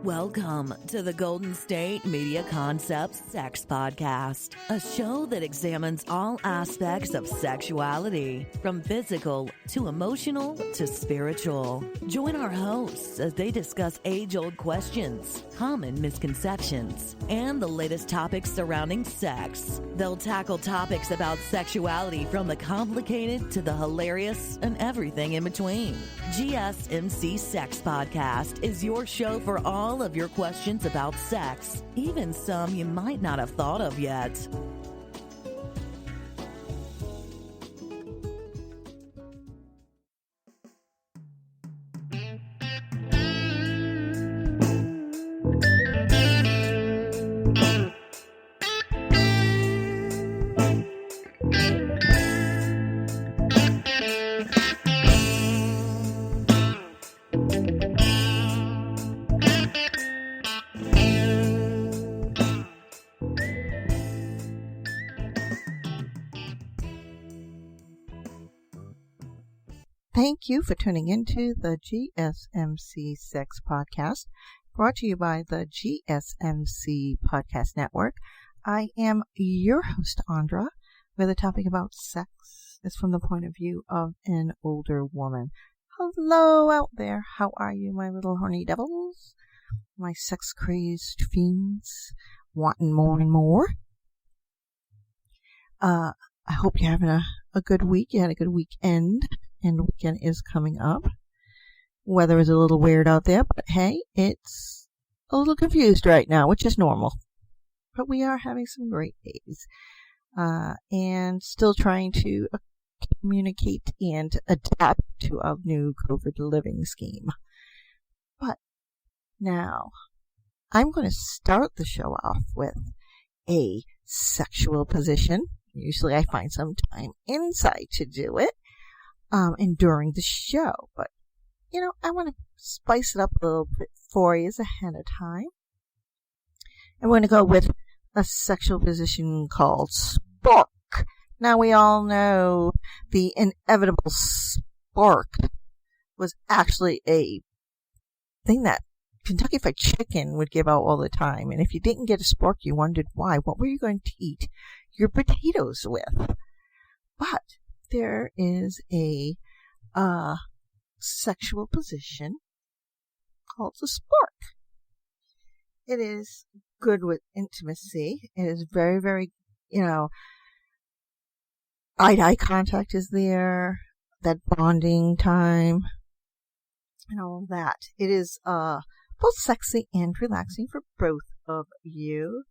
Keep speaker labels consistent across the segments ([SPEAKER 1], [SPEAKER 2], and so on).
[SPEAKER 1] Welcome to the Golden State Media Concepts Sex Podcast, a show that examines all aspects of sexuality, from physical to emotional to spiritual. Join our hosts as they discuss age-old questions, common misconceptions, and the latest topics surrounding sex. They'll tackle topics about sexuality from the complicated to the hilarious and everything in between. GSMC Sex Podcast is your show for all of your questions about sex, even some you might not have thought of yet.
[SPEAKER 2] Thank you for tuning into the GSMC Sex Podcast, brought to you by the GSMC Podcast Network. I am your host, Andra, where the topic about sex is from the point of view of an older woman. Hello out there. How are you, my little horny devils? My sex-crazed fiends wanting more and more. I hope you're having a good week. You had a good weekend. And the weekend is coming up. Weather is a little weird out there, but hey, it's a little confused right now, which is normal. But we are having some great days. And still trying to communicate and adapt to our new COVID living scheme. But now, I'm going to start the show off with a sexual position. Usually I find some time inside to do it. And during the show. But, I want to spice it up a little bit for you ahead of time. And we're going to go with a sexual position called spark. Now, we all know the inevitable spark was actually a thing that Kentucky Fried Chicken would give out all the time. And if you didn't get a spark, you wondered why. What were you going to eat your potatoes with? But there is a sexual position called the spark. It is good with intimacy. It is very, very, eye-to-eye contact is there, that bonding time, and all of that. It is both sexy and relaxing for both of you.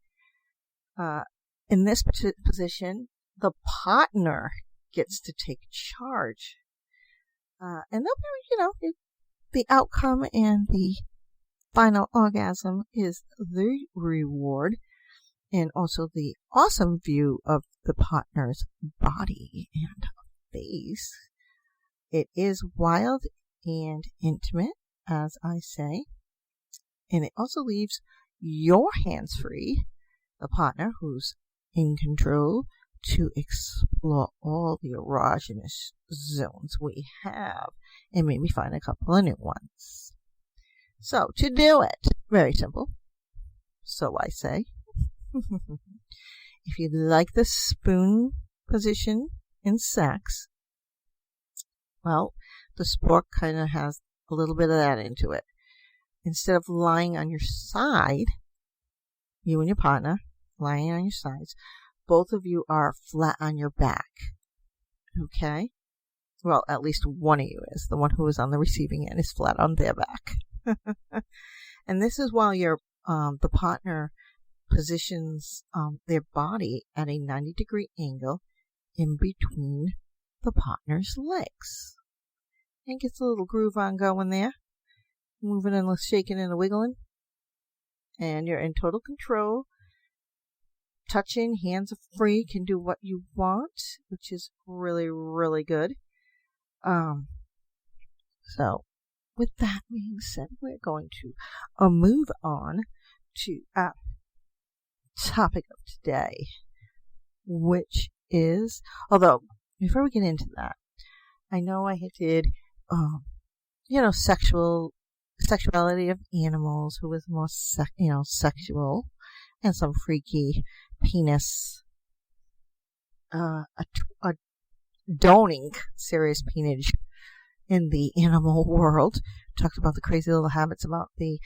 [SPEAKER 2] In this position, the partner gets to take charge. And they'll be, the outcome and the final orgasm is the reward, and also the awesome view of the partner's body and face. It is wild and intimate, as I say, and it also leaves your hands free, the partner who's in control, to explore all the erogenous zones we have and maybe find a couple of new ones. So, to do it, very simple. So I say, if you like the spoon position in sex, well, the spork kind of has a little bit of that into it. Instead of lying on your side, you and your partner lying on your sides, both of you are flat on your back. Okay? Well, at least one of you is. The one who is on the receiving end is flat on their back. And this is while your the partner positions their body at a 90-degree angle in between the partner's legs. And gets a little groove on going there. Moving and shaking and wiggling. And you're in total control. Touching, hands are free, can do what you want, which is really, really good. So, with that being said, we're going to move on to our topic of today, which is, although, before we get into that, I know I did, sexual sexuality of animals, who was more sexual, and some freaky penis, doning serious peonage in the animal world. Talked about the crazy little habits about the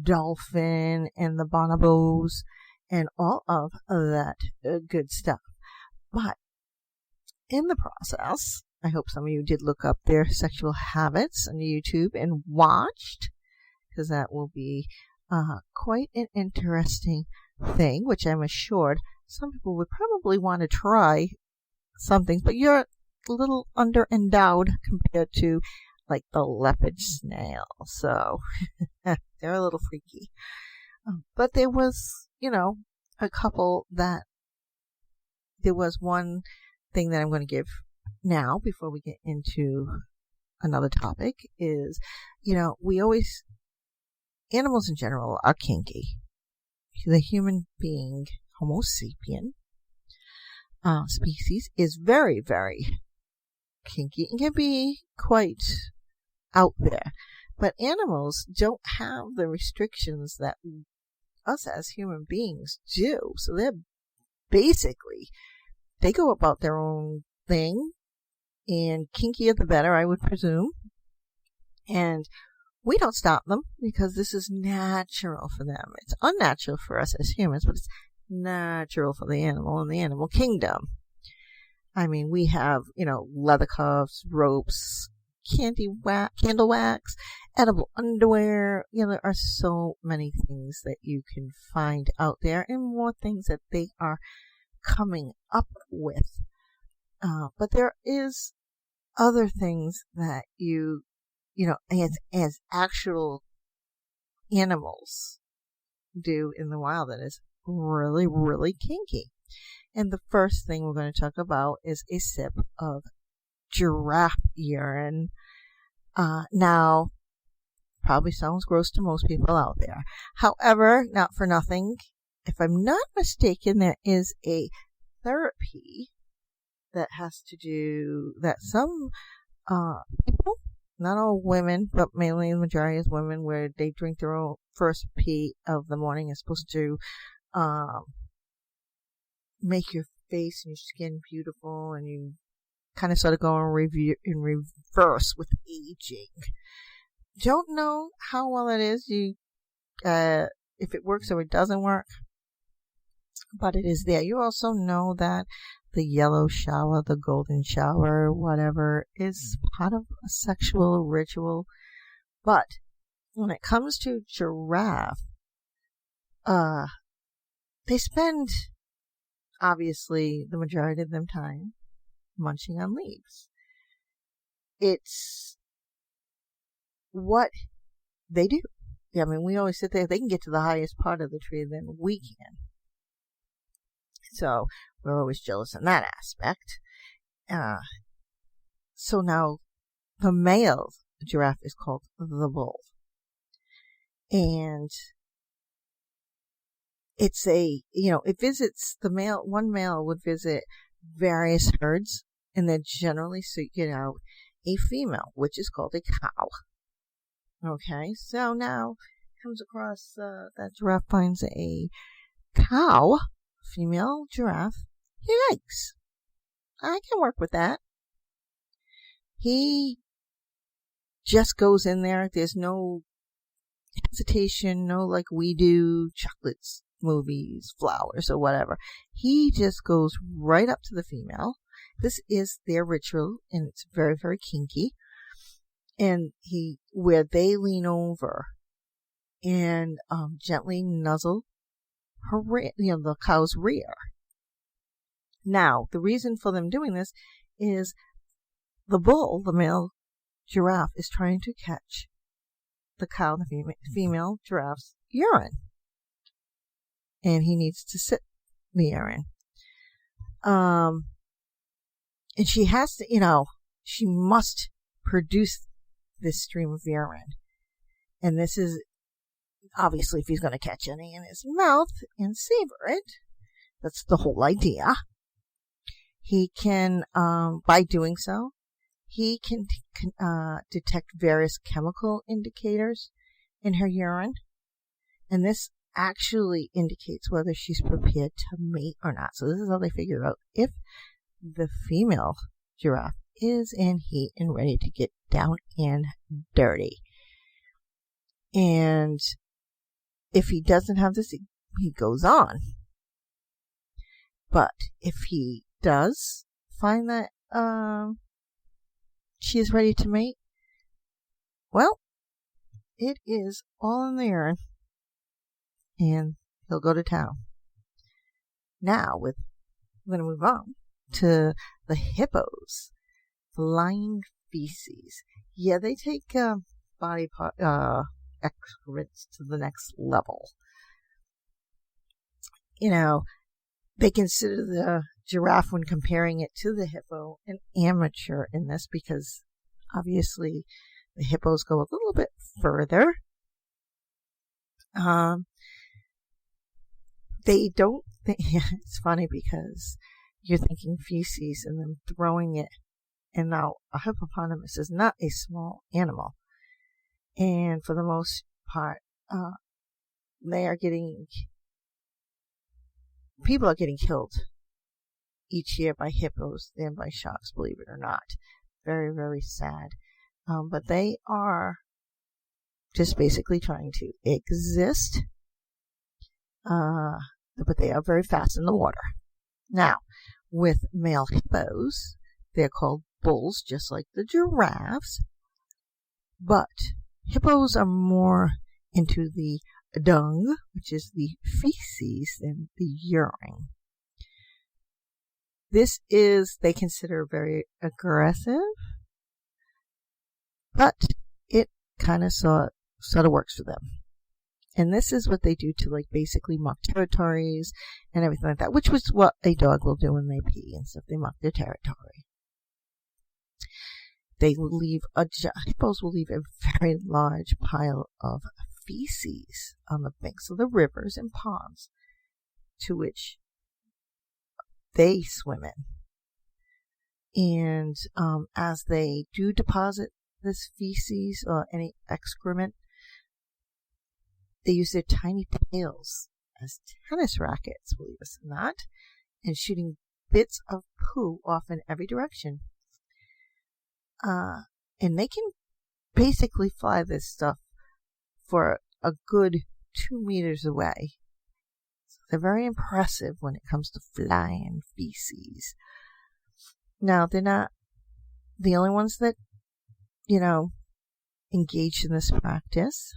[SPEAKER 2] dolphin and the bonobos and all of that good stuff. But in the process, I hope some of you did look up their sexual habits on YouTube and watched, because that will be quite an interesting thing, which I'm assured some people would probably want to try some things, but you're a little under-endowed compared to like the leopard snail, so they're a little freaky. But there was, a couple that there was one thing that I'm going to give now before we get into another topic is, animals in general are kinky. The human being, Homo sapien species, is very, very kinky and can be quite out there. But animals don't have the restrictions that us as human beings do. So they're basically, they go about their own thing, and kinkier the better, I would presume. And we don't stop them because this is natural for them. It's unnatural for us as humans, but it's natural for the animal in the animal kingdom. I mean, we have, leather cuffs, ropes, candle wax, edible underwear. There are so many things that you can find out there, and more things that they are coming up with. But there is other things that as actual animals do in the wild that is really, really kinky. And the first thing we're going to talk about is a sip of giraffe urine. Now, probably sounds gross to most people out there. However, not for nothing, if I'm not mistaken, there is a therapy that has to do that some people, not all women, but mainly the majority is women, where they drink their own first pee of the morning, is supposed to make your face and your skin beautiful, and you kind of sort of go in reverse with aging. Don't know how well it is, if it works or it doesn't work, but it is there. You also know that the yellow shower, the golden shower, whatever, is part of a sexual ritual. But when it comes to giraffe, they spend, obviously, the majority of their time munching on leaves. It's what they do. I mean, we always sit there, they can get to the highest part of the tree than we can. So we're always jealous in that aspect. So now the male giraffe is called the bull. And it's it visits one male would visit various herds, and then generally seek out a female, which is called a cow. Okay, so now comes across that giraffe finds a cow, female giraffe. He likes. I can work with that. He just goes in there. There's no hesitation, no like we do chocolates, movies, flowers, or whatever. He just goes right up to the female. This is their ritual, and it's very, very kinky. And where they lean over and gently nuzzle her rear, the cow's rear. Now, the reason for them doing this is the bull, the male giraffe, is trying to catch the cow, the female giraffe's urine. And he needs to sip the urine. And she has to, she must produce this stream of urine. And this is, obviously, if he's going to catch any in his mouth and savor it, that's the whole idea. He can, by doing so, he can detect various chemical indicators in her urine. And this actually indicates whether she's prepared to mate or not. So this is how they figure out if the female giraffe is in heat and ready to get down and dirty. And if he doesn't have this, he goes on. But if he does find that she is ready to mate, well, it is all in the urine, and he'll go to town. Now, we're going to move on to the hippos. Flying feces. Yeah, they take body part excrements to the next level. You know, they consider the giraffe, when comparing it to the hippo, an amateur in this because obviously the hippos go a little bit further. They don't think, it's funny because you're thinking feces and then throwing it. And now a hippopotamus is not a small animal. And for the most part, people are getting killed each year by hippos than by sharks, believe it or not. Very, very sad. But they are just basically trying to exist. But they are very fast in the water. Now, with male hippos, they're called bulls, just like the giraffes. But hippos are more into the dung, which is the feces, than the urine. This is, they consider very aggressive, but it kind of sort of works for them. And this is what they do to, like, basically mark territories and everything like that, which was what a dog will do when they pee and stuff. They mark their territory. Hippos will leave a very large pile of feces on the banks of the rivers and ponds to which they swim in. And as they do deposit this feces or any excrement, they use their tiny tails as tennis rackets, believe it or not, and shooting bits of poo off in every direction. And they can basically fly this stuff for a good 2 meters away. So they're very impressive when it comes to flying feces. Now, they're not the only ones that, engage in this practice,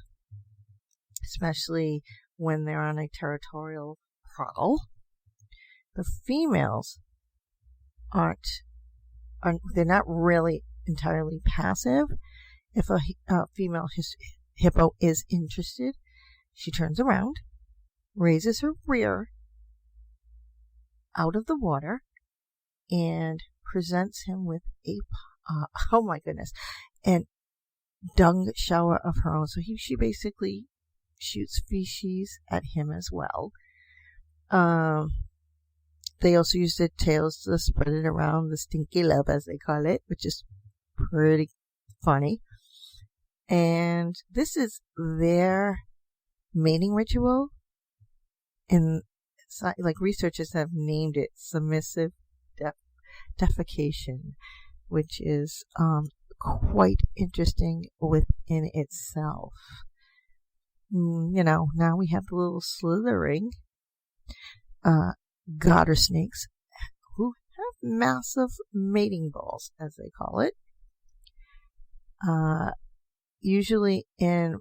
[SPEAKER 2] especially when they're on a territorial prowl. The females they're not really entirely passive. If a female hippo is interested, she turns around, raises her rear out of the water, and presents him with a oh my goodness, and dung shower of her own. So she basically shoots feces at him as well. They also use their tails to spread it around, the stinky love, as they call it, which is pretty funny. And this is their mating ritual. And like researchers have named it submissive defecation, which is quite interesting within itself. Now we have the little slithering garter snakes who have massive mating balls, as they call it. Usually in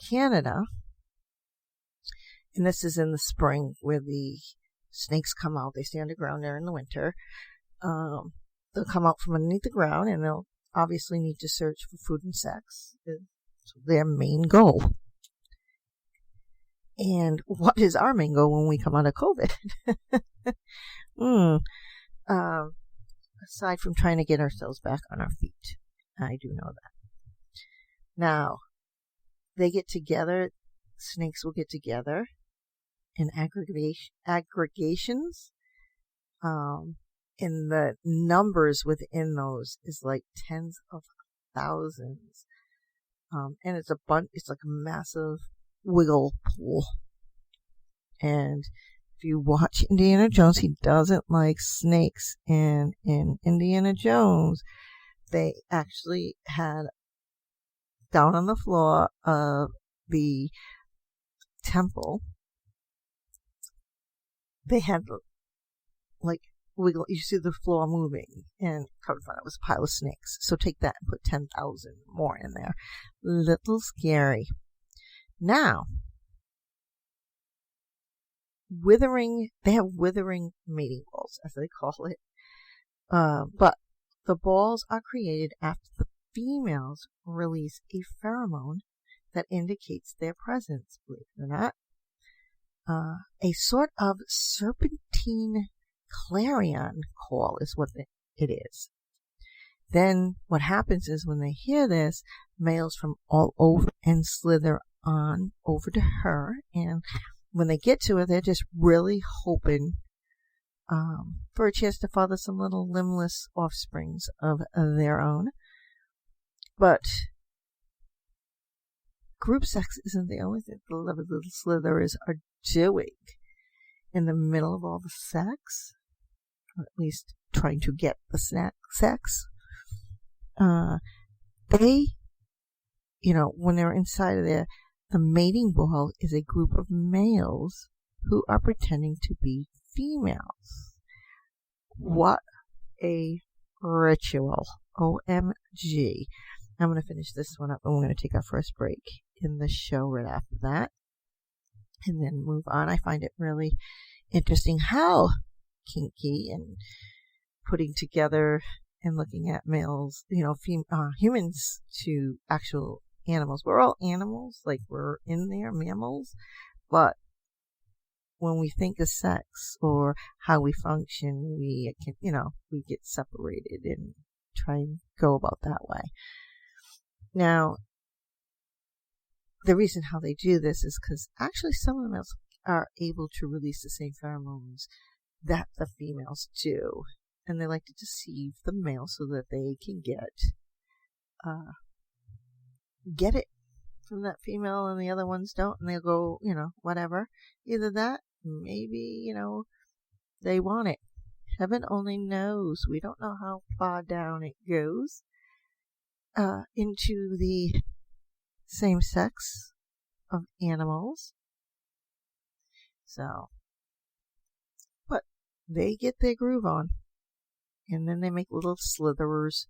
[SPEAKER 2] Canada, and this is in the spring where the snakes come out. They stay underground there in the winter. They'll come out from underneath the ground, and they'll obviously need to search for food and sex. It's their main goal. And what is our main goal when we come out of COVID? Aside from trying to get ourselves back on our feet. I do know that. Now, they get together, snakes will get together in aggregations. And the numbers within those is like tens of thousands. And it's like a massive wiggle pool. And if you watch Indiana Jones, he doesn't like snakes. And in Indiana Jones, they actually had down on the floor of the temple, they had like wiggle. You see the floor moving, and come in front it was a pile of snakes. So take that and put 10,000 more in there. Little scary. Now, they have withering mating balls, as they call it. But the balls are created after the females release a pheromone that indicates their presence, believe it or not. A sort of serpentine clarion call is what it is. Then what happens is when they hear this, males from all over and slither on over to her, and when they get to her, they're just really hoping for a chance to father some little limbless offsprings of their own. But group sex isn't the only thing the little slitherers are doing. In the middle of all the sex, or at least trying to get the sex, they, when they're inside of there, the mating ball is a group of males who are pretending to be females. What a ritual. OMG. I'm going to finish this one up, and we're going to take our first break in the show right after that, and then move on. I find it really interesting how kinky and putting together and looking at males, humans to actual animals. We're all animals, like we're in there, mammals, but when we think of sex or how we function, we get separated and try and go about that way. Now, the reason how they do this is because actually some of the males are able to release the same pheromones that the females do, and they like to deceive the male so that they can get it from that female and the other ones don't, and they'll go, whatever. Either that, maybe, they want it. Heaven only knows. We don't know how far down it goes into the same sex of animals. So, but they get their groove on, and then they make little slitherers.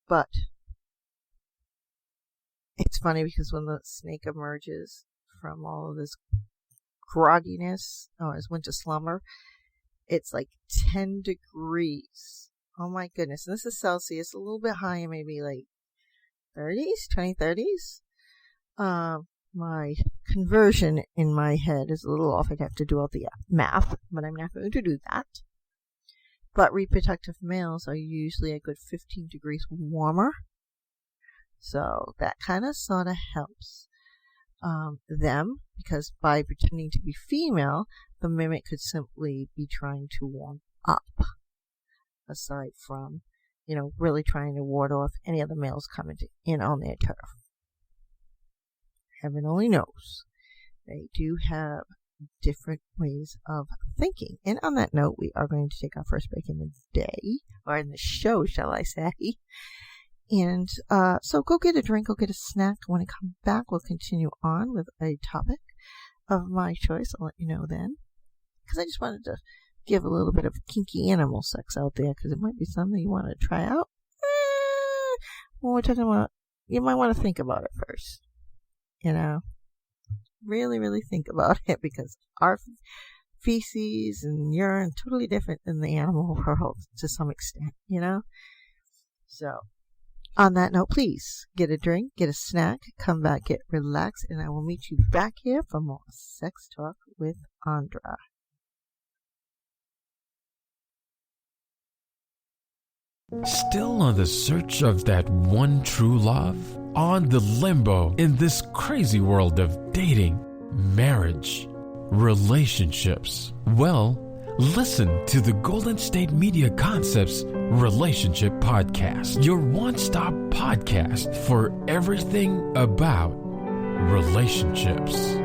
[SPEAKER 2] But it's funny because when the snake emerges from all of this grogginess, as winter slumber, it's like 10 degrees. Oh my goodness. And this is Celsius, a little bit higher, maybe like 20-30s. My conversion in my head is a little off. I'd have to do all the math, but I'm not going to do that. But reproductive males are usually a good 15 degrees warmer. So that kind of sort of helps them, because by pretending to be female, the mimic could simply be trying to warm up, aside from, really trying to ward off any other males coming in on their turf. Heaven only knows. They do have different ways of thinking. And on that note, we are going to take our first break in the day, or in the show, shall I say. And so go get a drink, go get a snack. When I come back, we'll continue on with a topic of my choice. I'll let you know then. Because I just wanted to give a little bit of kinky animal sex out there, because it might be something you want to try out. When we're talking about, you might want to think about it first. Really, really think about it, because our feces and urine totally different than the animal world to some extent, So, on that note, please get a drink, get a snack, come back, get relaxed, and I will meet you back here for more Sex Talk with Andra.
[SPEAKER 3] Still on the search of that one true love? On the limbo in this crazy world of dating, marriage, relationships? Well, Listen to the Golden State Media Concepts Relationship Podcast, your one-stop podcast for everything about relationships.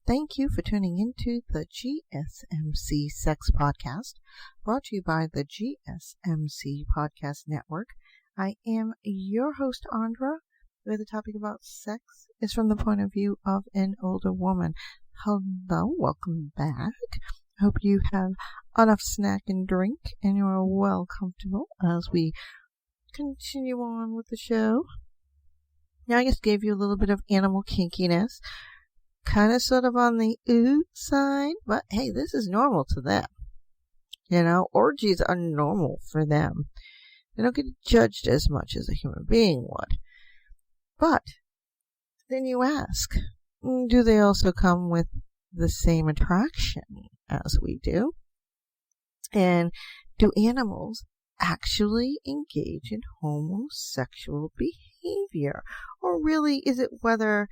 [SPEAKER 2] Thank you for tuning into the GSMC Sex Podcast, brought to you by the GSMC Podcast Network. I am your host, Andra, where the topic about sex is from the point of view of an older woman. Hello, welcome back. Hope you have enough snack and drink and you are well comfortable as we continue on with the show. Now, I just gave you a little bit of animal kinkiness. Kind of sort of on the ooh side, but hey, this is normal to them. You know, orgies are normal for them. They don't get judged as much as a human being would. But then you ask, do they also come with the same attraction as we do? And do animals actually engage in homosexual behavior? Or really, is it whether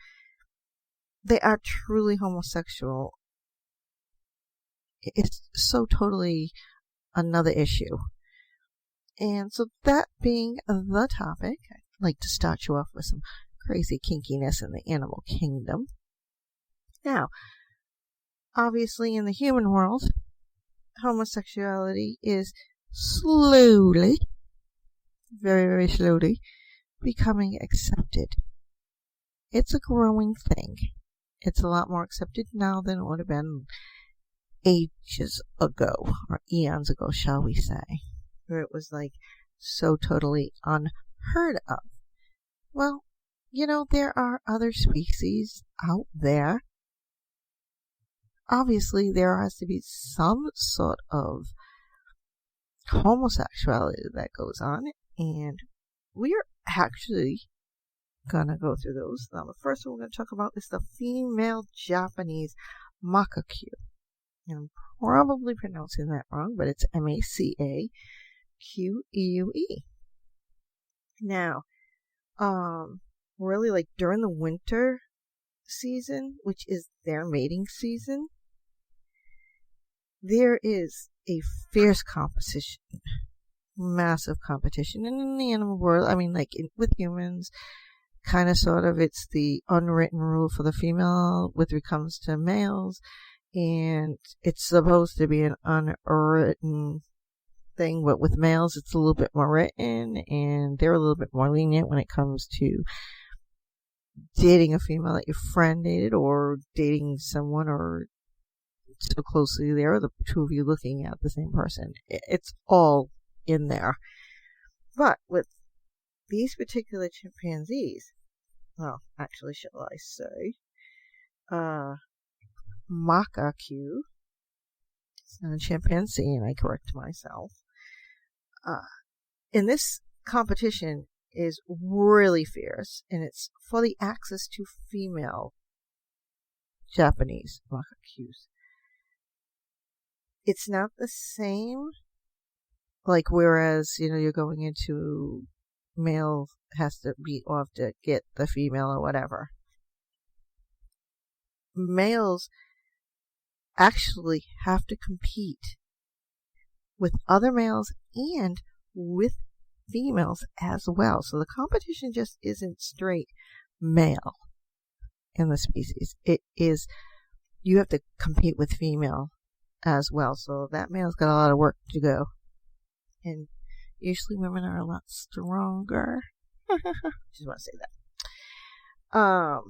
[SPEAKER 2] they are truly homosexual? It's so totally another issue. And so that being the topic, I'd like to start you off with some crazy kinkiness in the animal kingdom. Now, obviously in the human world, homosexuality is slowly, very, very slowly, becoming accepted. It's a growing thing. It's a lot more accepted now than it would have been ages ago, or eons ago, shall we say, where it was like so totally unheard of. Well, you know, there are other species out there. Obviously, there has to be some sort of homosexuality that goes on, and we're actually gonna go through those. Now, the first one we're gonna talk about is the female Japanese Macaque. I'm probably pronouncing that wrong, but it's Macaque. Now, really, like during the winter season, which is their mating season, there is a fierce competition, massive competition. And in the animal world, I mean, like with humans, kind of sort of, it's the unwritten rule for the female with it comes to males, and it's supposed to be an unwritten thing, but with males it's a little bit more written, and they're a little bit more lenient when it comes to dating a female that your friend dated, or dating someone, or so closely there, the two of you looking at the same person. It's all in there. But with these particular chimpanzees, well, actually, shall I say, Macaque, it's not a chimpanzee, and I correct myself. In this competition is really fierce, and it's for the access to female Japanese Macaques. It's not the same, like whereas, you know, you're going into male has to be off to get the female or whatever. Males actually have to compete with other males and with females as well. So the competition just isn't straight male in the species. It is, you have to compete with female as well. So that male's got a lot of work to go. And usually women are a lot stronger. Just want to say that.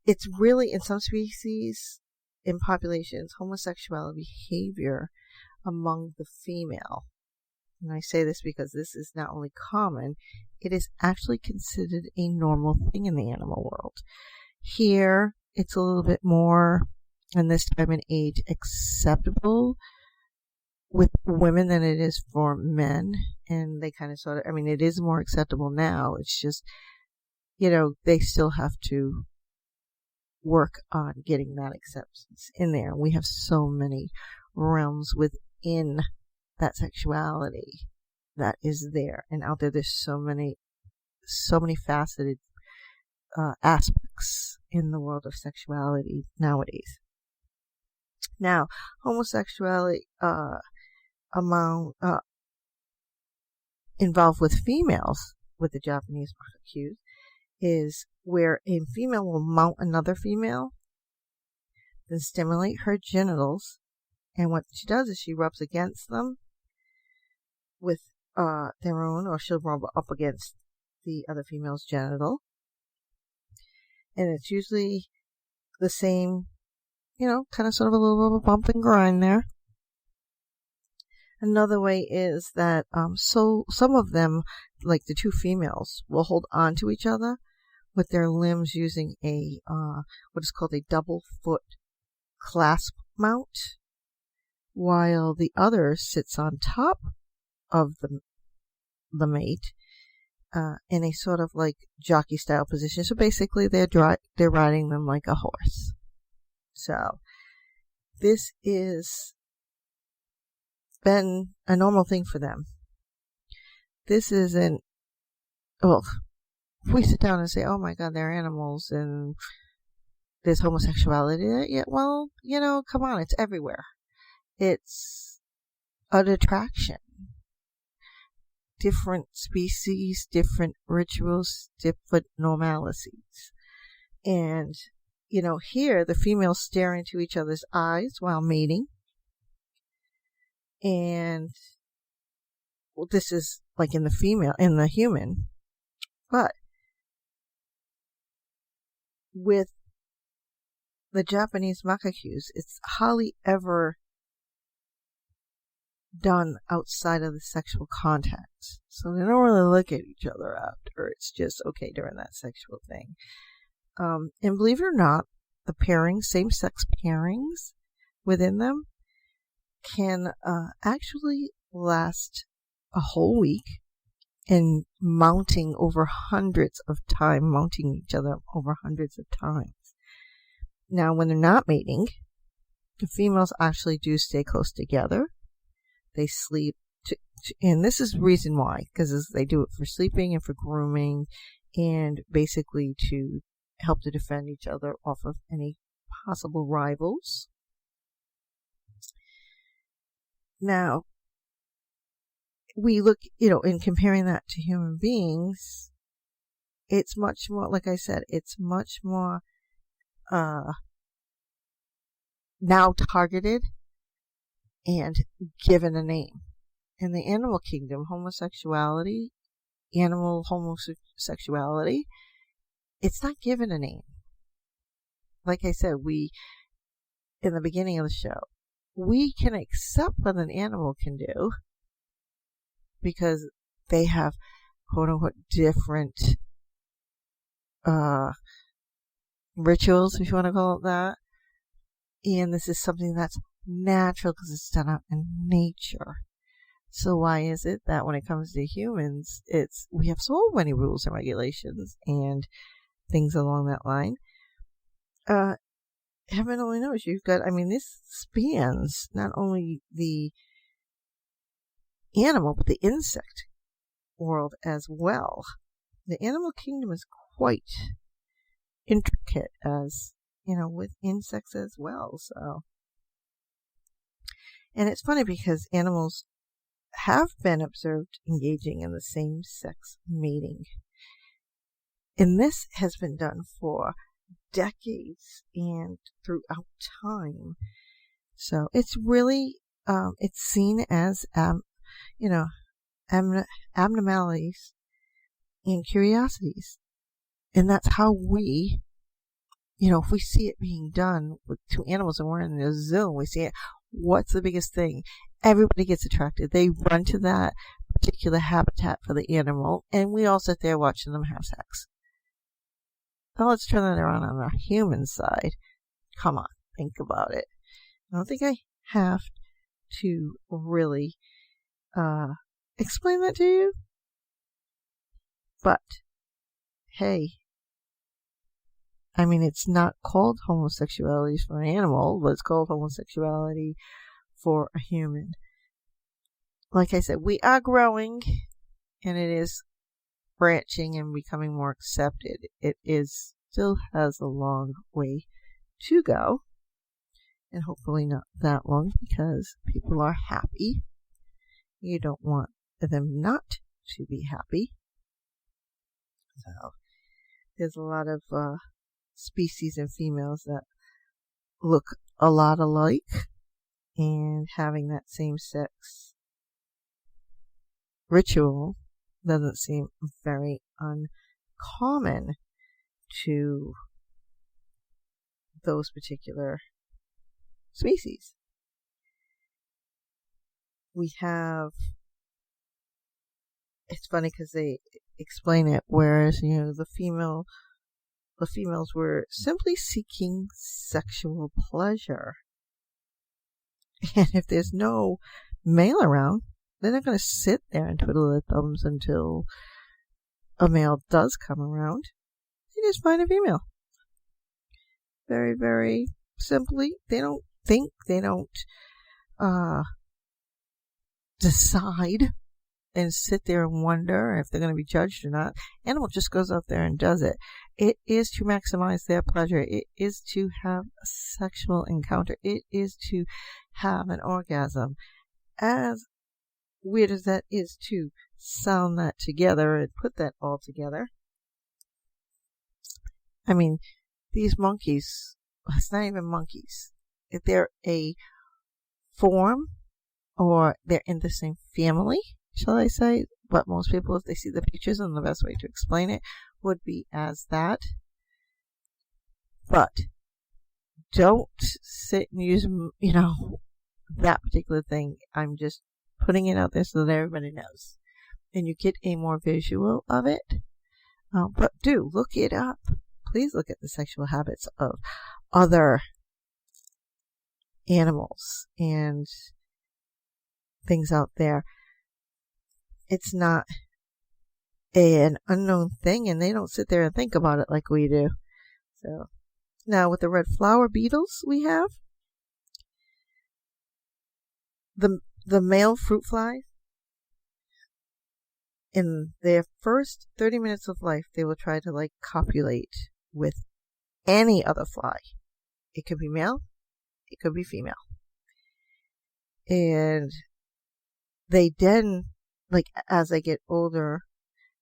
[SPEAKER 2] It's really, in some species, in populations, homosexual behavior among the female and I say this because this is not only common, it is actually considered a normal thing in the animal world. Here, it's a little bit more, in this time and age, acceptable with women than it is for men. And they kind of sort of, I mean, it is more acceptable now. It's just, they still have to work on getting that acceptance in there. We have so many realms within that sexuality that is there and out there. There's so many faceted aspects in the world of sexuality nowadays. Now, homosexuality involved with females with the Japanese Macaque is where a female will mount another female, then stimulate her genitals, and what she does is she rubs against them with their own, or she'll rub up against the other female's genital. And it's usually the same, kind of sort of a little bit of a bump and grind there. Another way is that so some of them, like the two females, will hold on to each other with their limbs using a what is called a double foot clasp mount, while the other sits on top of the mate in a sort of like jockey style position. So basically, they're riding them like a horse. So this is been a normal thing for them. This isn't, well, if we sit down and say, oh my God, they're animals and there's homosexuality, yeah, well, come on, it's everywhere. It's an attraction. Different species, different rituals, different normalities. And, here the females stare into each other's eyes while mating. And well, this is like in the human, but with the Japanese macaques, it's hardly ever done outside of the sexual contact. So they don't really look at each other after. It's just okay during that sexual thing. And believe it or not, the same-sex pairings within them can actually last a whole week and mounting each other over hundreds of times. Now, when they're not mating, the females actually do stay close together. They sleep, and this is the reason why, because they do it for sleeping and for grooming, and basically to help to defend each other off of any possible rivals. Now, we look, in comparing that to human beings, it's much more, like I said, it's much more now targeted and given a name. In the animal kingdom, animal homosexuality, it's not given a name. Like I said, in the beginning of the show, we can accept what an animal can do because they have quote unquote different rituals, if you want to call it that. And this is something that's natural because it's done out in nature. So why is it that when it comes to humans, we have so many rules and regulations and things along that line? Heaven only knows. This spans not only the animal, but the insect world as well. The animal kingdom is quite intricate with insects as well. So, and it's funny because animals have been observed engaging in the same-sex mating. And this has been done for decades and throughout time. So it's really, it's seen as, abnormalities and curiosities. And that's how we, if we see it being done with two animals and we're in the zoo and we see it, what's the biggest thing? everybody gets attracted. They run to that particular habitat for the animal, and we all sit there watching them have sex. Now let's turn that around on the human side. Come on, think about it. I don't think I have to really explain that to you. But, hey, I mean, it's not called homosexuality for an animal, but it's called homosexuality for a human. Like I said, we are growing, and it is branching and becoming more accepted. It still has a long way to go, and hopefully not that long, because people are happy. You don't want them not to be happy. So there's a lot of species and females that look a lot alike, and having that same sex ritual doesn't seem very uncommon to those particular species. We have, it's funny because they explain it, whereas, the females were simply seeking sexual pleasure. And if there's no male around, they're not going to sit there and twiddle their thumbs until a male does come around. They just find a female. Very, very simply. They don't think, they don't decide and sit there and wonder if they're going to be judged or not. Animal just goes out there and does it. It is to maximize their pleasure. It is to have a sexual encounter. It is to have an orgasm. As weird as that is to sound that together and put that all together. I mean, these monkeys, it's not even monkeys. If they're a form, or they're in the same family, shall I say, but most people, if they see the pictures, and the best way to explain it would be as that. But don't sit and use, that particular thing. I'm just putting it out there so that everybody knows. And you get a more visual of it. But do look it up. Please look at the sexual habits of other animals and things out there. It's not an unknown thing, and they don't sit there and think about it like we do. So now with the red flower beetles we have, the male fruit flies, in their first 30 minutes of life, they will try to copulate with any other fly. It could be male, it could be female. And they then, as they get older,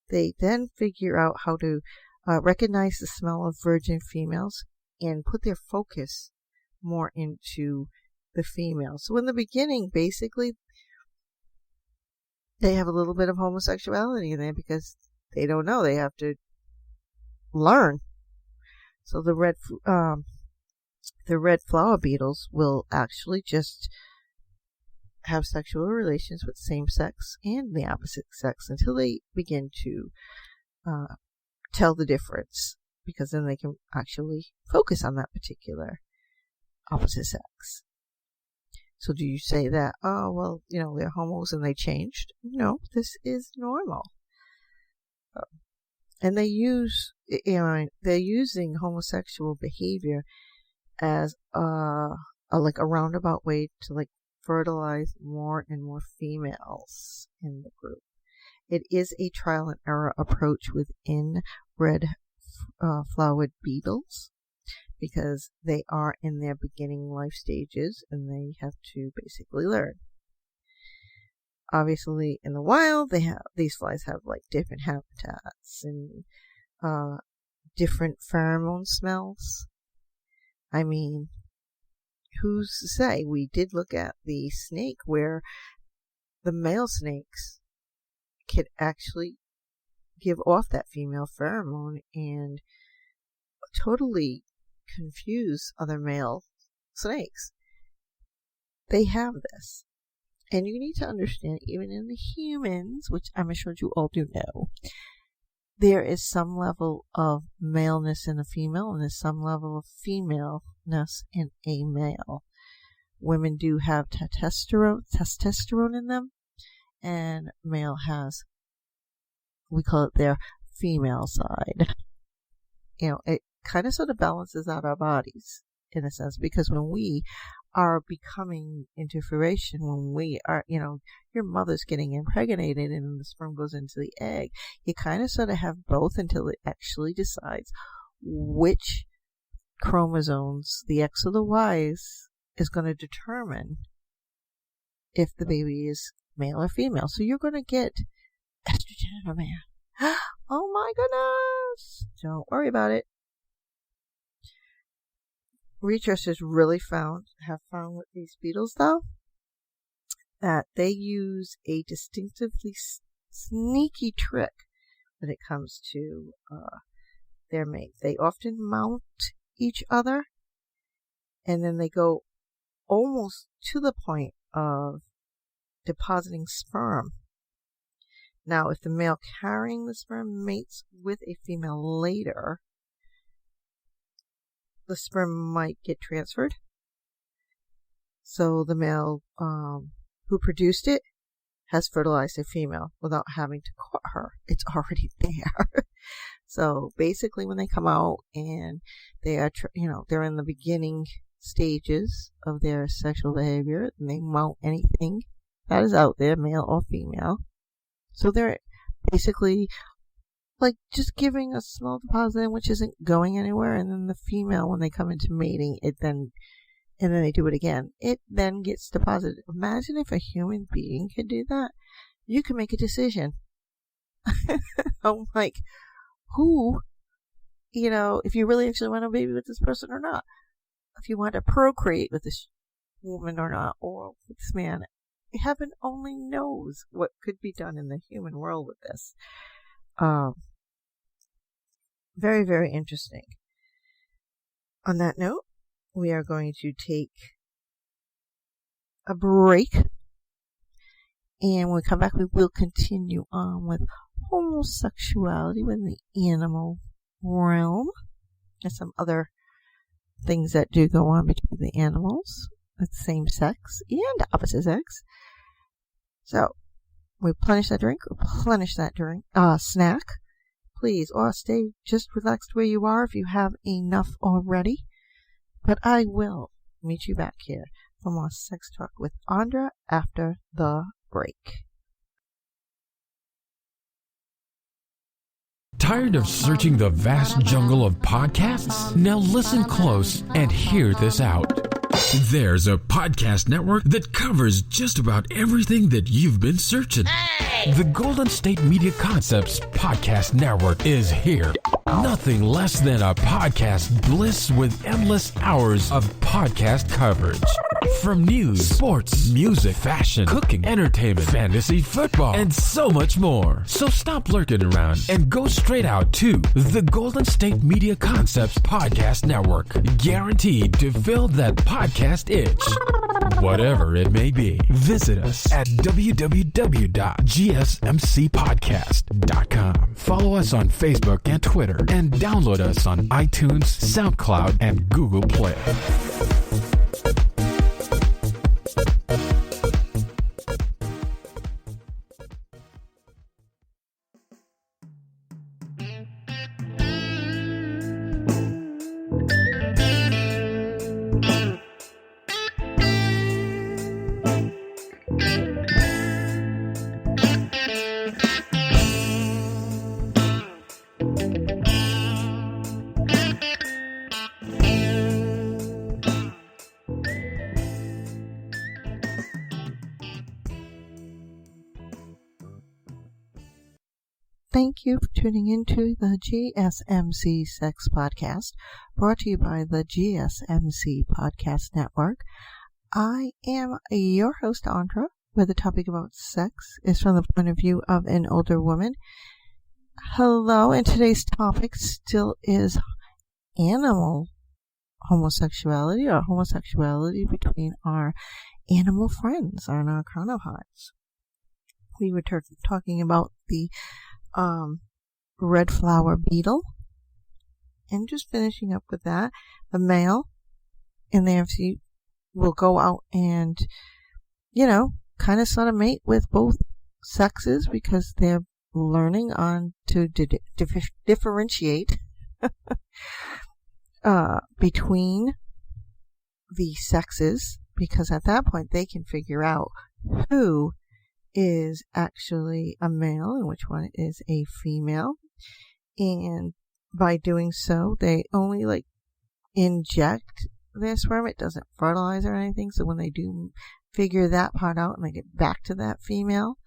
[SPEAKER 2] they then figure out how to recognize the smell of virgin females and put their focus more into the female. So in the beginning, basically, they have a little bit of homosexuality in there because they don't know. They have to learn. So the red flower beetles will actually just have sexual relations with same sex and the opposite sex until they begin to tell the difference, because then they can actually focus on that particular opposite sex. So do you say that, oh, well, they're homos and they changed? No, this is normal. And they're using homosexual behavior as a roundabout way to fertilize more and more females in the group. It is a trial and error approach within red flowered beetles, because they are in their beginning life stages and they have to basically learn. Obviously, in the wild, these flies have different habitats and different pheromone smells. I mean, who's to say? We did look at the snake where the male snakes could actually give off that female pheromone and totally confuse other male snakes. They have this. And you need to understand, even in the humans, which I'm assured you all do know, there is some level of maleness in a female, and there's some level of femaleness in a male. Women do have testosterone in them, and male has, we call it their female side. It kind of sort of balances out our bodies in a sense, because when we are becoming into fruition, when we are, your mother's getting impregnated and the sperm goes into the egg, you kind of sort of have both until it actually decides which chromosomes, the X or the Y's, is going to determine if the baby is male or female. So you're going to get estrogen in a man. Oh my goodness! Don't worry about it. Researchers really have found with these beetles, though, that they use a distinctively sneaky trick when it comes to their mate. They often mount each other, and then they go almost to the point of depositing sperm. Now, if the male carrying the sperm mates with a female later, the sperm might get transferred. So the male who produced it has fertilized a female without having to court her. It's already there. So basically, when they come out and they are, they're in the beginning stages of their sexual behavior, and they mount anything that is out there, male or female. So they're basically like just giving a small deposit, which isn't going anywhere, and then the female, when they come into mating, and then they do it again, it then gets deposited. Imagine if a human being could do that. You can make a decision. I'm like, who, if you really actually want a baby with this person or not, if you want to procreate with this woman or not, or with this man, heaven only knows what could be done in the human world with this. Very, very interesting. On that note, we are going to take a break. And when we come back, we will continue on with homosexuality within the animal realm. There's some other things that do go on between the animals with same sex and opposite sex. So, replenish that drink, snack. Please, or stay just relaxed where you are if you have enough already. But I will meet you back here for more sex talk with Andra after the break.
[SPEAKER 3] Tired of searching the vast jungle of podcasts? Now listen close and hear this out. There's a podcast network that covers just about everything that you've been searching. Hey! The Golden State Media Concepts Podcast Network is here. Nothing less than a podcast bliss with endless hours of podcast coverage. From news, sports, music, fashion, cooking, entertainment, fantasy, football, and so much more. So stop lurking around and go straight out to the Golden State Media Concepts Podcast Network. Guaranteed to fill that podcast itch. Whatever it may be. Visit us at www.gsmcpodcast.com. Follow us on Facebook and Twitter, and download us on iTunes, SoundCloud, and Google Play.
[SPEAKER 2] Thank you for tuning into the GSMC Sex Podcast, brought to you by the GSMC Podcast Network. I am your host, Andra, where the topic about sex is from the point of view of an older woman. Hello, and today's topic still is animal homosexuality, or homosexuality between our animal friends on our counterparts. We were talking about the red flower beetle, and just finishing up with that. The male in there will go out and, kind of sort of mate with both sexes because they're learning on to differentiate between the sexes, because at that point they can figure out who is actually a male and which one is a female. And by doing so, they only inject their sperm. It doesn't fertilize or anything. So when they do figure that part out and they get back to that female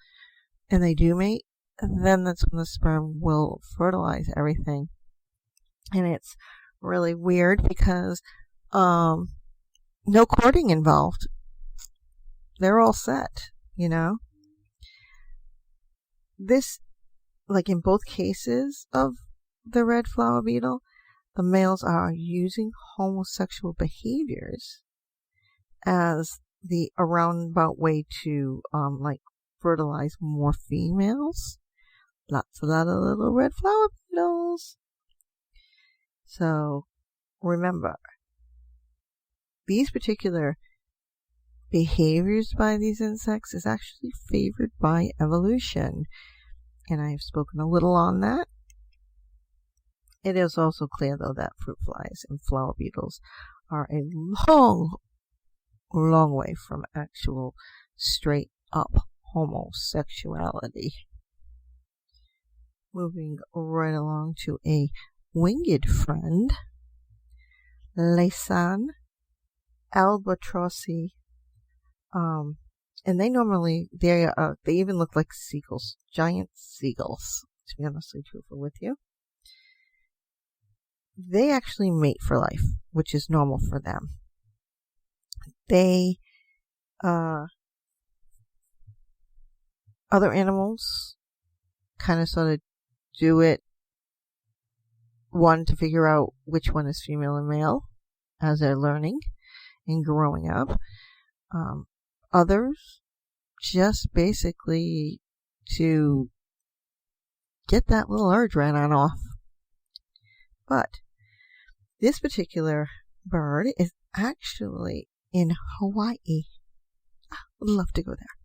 [SPEAKER 2] and they do mate, then that's when the sperm will fertilize everything. And it's really weird because no courting involved. They're all set, This, in both cases of the red flower beetle, the males are using homosexual behaviors as the roundabout way to, fertilize more females. A lot of little red flower beetles. So, remember, these particular behaviors by these insects is actually favored by evolution. And I have spoken a little on that. It is also clear, though, that fruit flies and flower beetles are a long, long way from actual straight up homosexuality. Moving right along to a winged friend, Lysanne Albatrossi. And they even look like seagulls, giant seagulls, to be honestly truthful with you. They actually mate for life, which is normal for them. Other animals kind of sort of do it, one, to figure out which one is female and male as they're learning and growing up. Others just basically to get that little urge right on off. But this particular bird is actually in Hawaii. Would love to go there.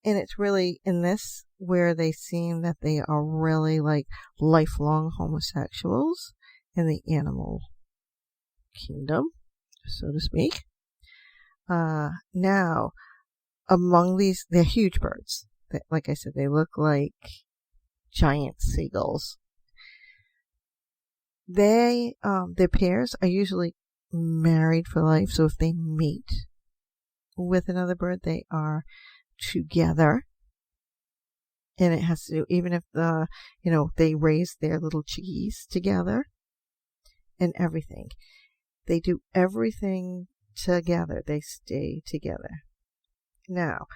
[SPEAKER 2] And it's really in this where they seem that they are really lifelong homosexuals in the animal kingdom, so to speak. Now, among these, they're huge birds. Like I said, they look like giant seagulls. Their pairs are usually married for life, so if they mate with another bird, they are together. And it has to do, even if they raise their little chickies together and everything. They do everything together. They stay together. Now,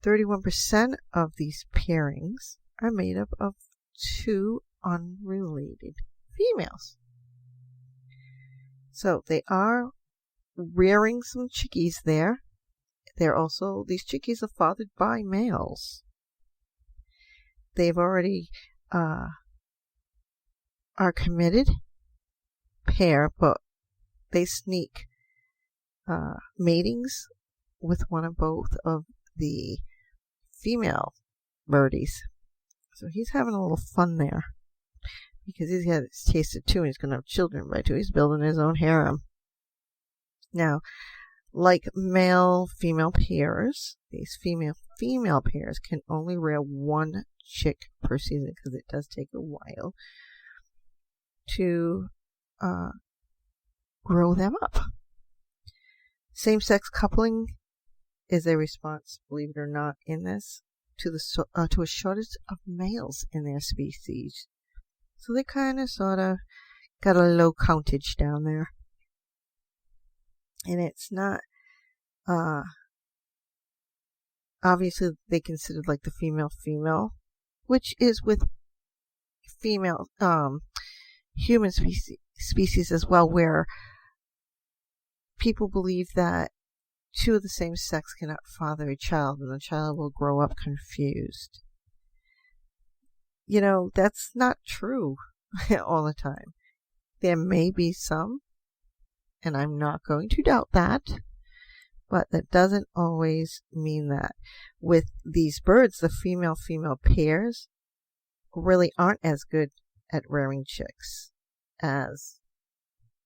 [SPEAKER 2] 31% of these pairings are made up of two unrelated females. So they are rearing some chickies there. These chickies are fathered by males. They've already are committed pair, but they sneak matings with one or both of the female birdies. So he's having a little fun there because he's got his taste of two and he's going to have children by two. He's building his own harem. Now, like male-female pairs, these female pairs can only rear one chick per season because it does take a while to grow them up. Same-sex coupling is a response, believe it or not, in this to a shortage of males in their species. So they kind of sort of got a low countage down there. And it's not, obviously they considered like the female, which is with female, human species as well, where people believe that two of the same sex cannot father a child and the child will grow up confused. That's not true all the time. There may be some, and I'm not going to doubt that, but that doesn't always mean that. With these birds, the female-female pairs really aren't as good at rearing chicks as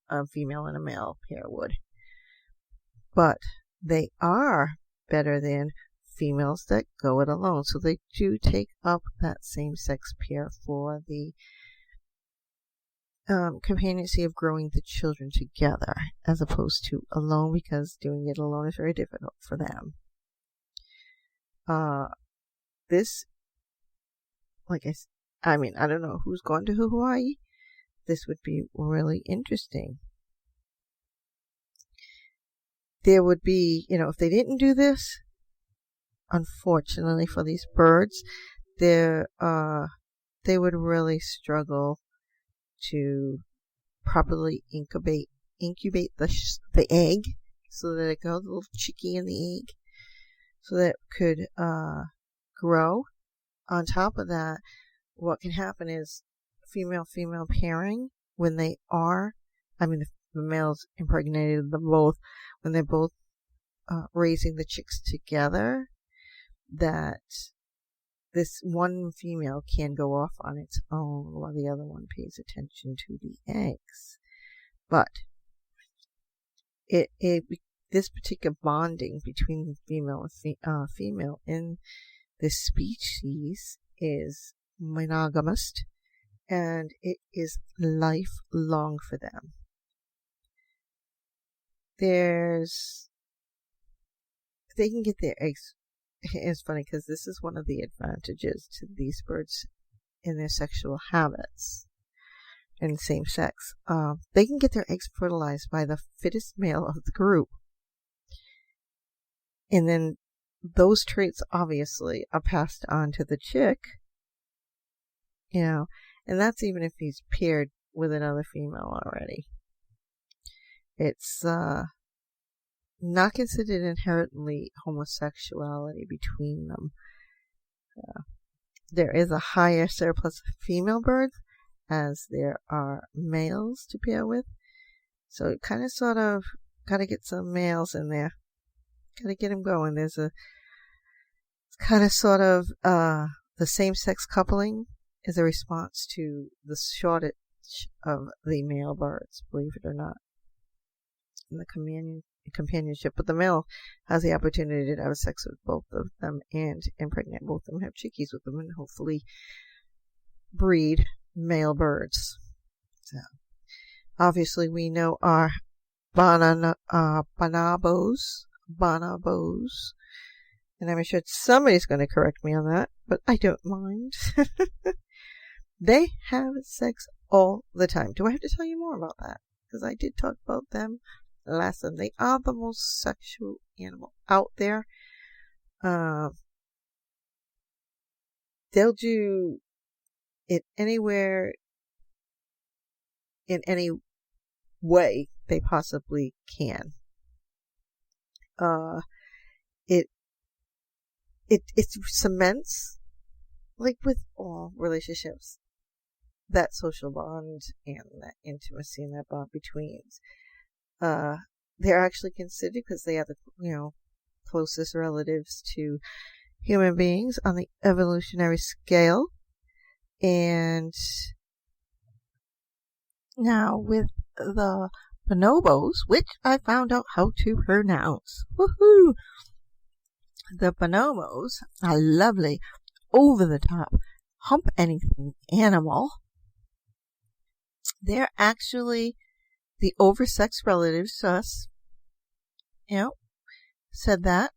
[SPEAKER 2] a female and a male pair would. But they are better than females that go it alone. So they do take up that same-sex pair for the companionship of growing the children together as opposed to alone, because doing it alone is very difficult for them. This, like I don't know who's gone to Hawaii. This would be really interesting. There would be, if they didn't do this, unfortunately for these birds, they would really struggle to properly incubate the egg, so that it goes, a little chickie in the egg, so that it could grow. On top of that, what can happen is female-female pairing, when they are, the males impregnated them both, when they're both raising the chicks together, that this one female can go off on its own while the other one pays attention to the eggs. But this particular bonding between female and female in this species is monogamous, and it is lifelong for them. They can get their eggs. It's funny because this is one of the advantages to these birds in their sexual habits and same sex. They can get their eggs fertilized by the fittest male of the group. And then those traits obviously are passed on to the chick, and that's even if he's paired with another female already. It's not considered inherently homosexuality between them. There is a higher surplus of female birds as there are males to pair with. So it kind of sort of got to get some males in there. Got to get them going. It's kind of sort of the same-sex coupling is a response to the shortage of the male birds, believe it or not, in the companionship. But the male has the opportunity to have sex with both of them and impregnate both of them, have chickies with them, and hopefully breed male birds. So, obviously, we know our bonobos, and I'm sure somebody's going to correct me on that, but I don't mind. They have sex all the time. Do I have to tell you more about that? Because I did talk about them last time. They are the most sexual animal out there. They'll do it anywhere, in any way they possibly can. It cements, like with all relationships, that social bond and that intimacy and that bond between. They're actually considered, because they are the closest relatives to human beings on the evolutionary scale. And now with the bonobos, which I found out how to pronounce. Woohoo! The bonobos are lovely, over-the-top, hump anything animal. They're actually the oversexed relatives to us. Said that.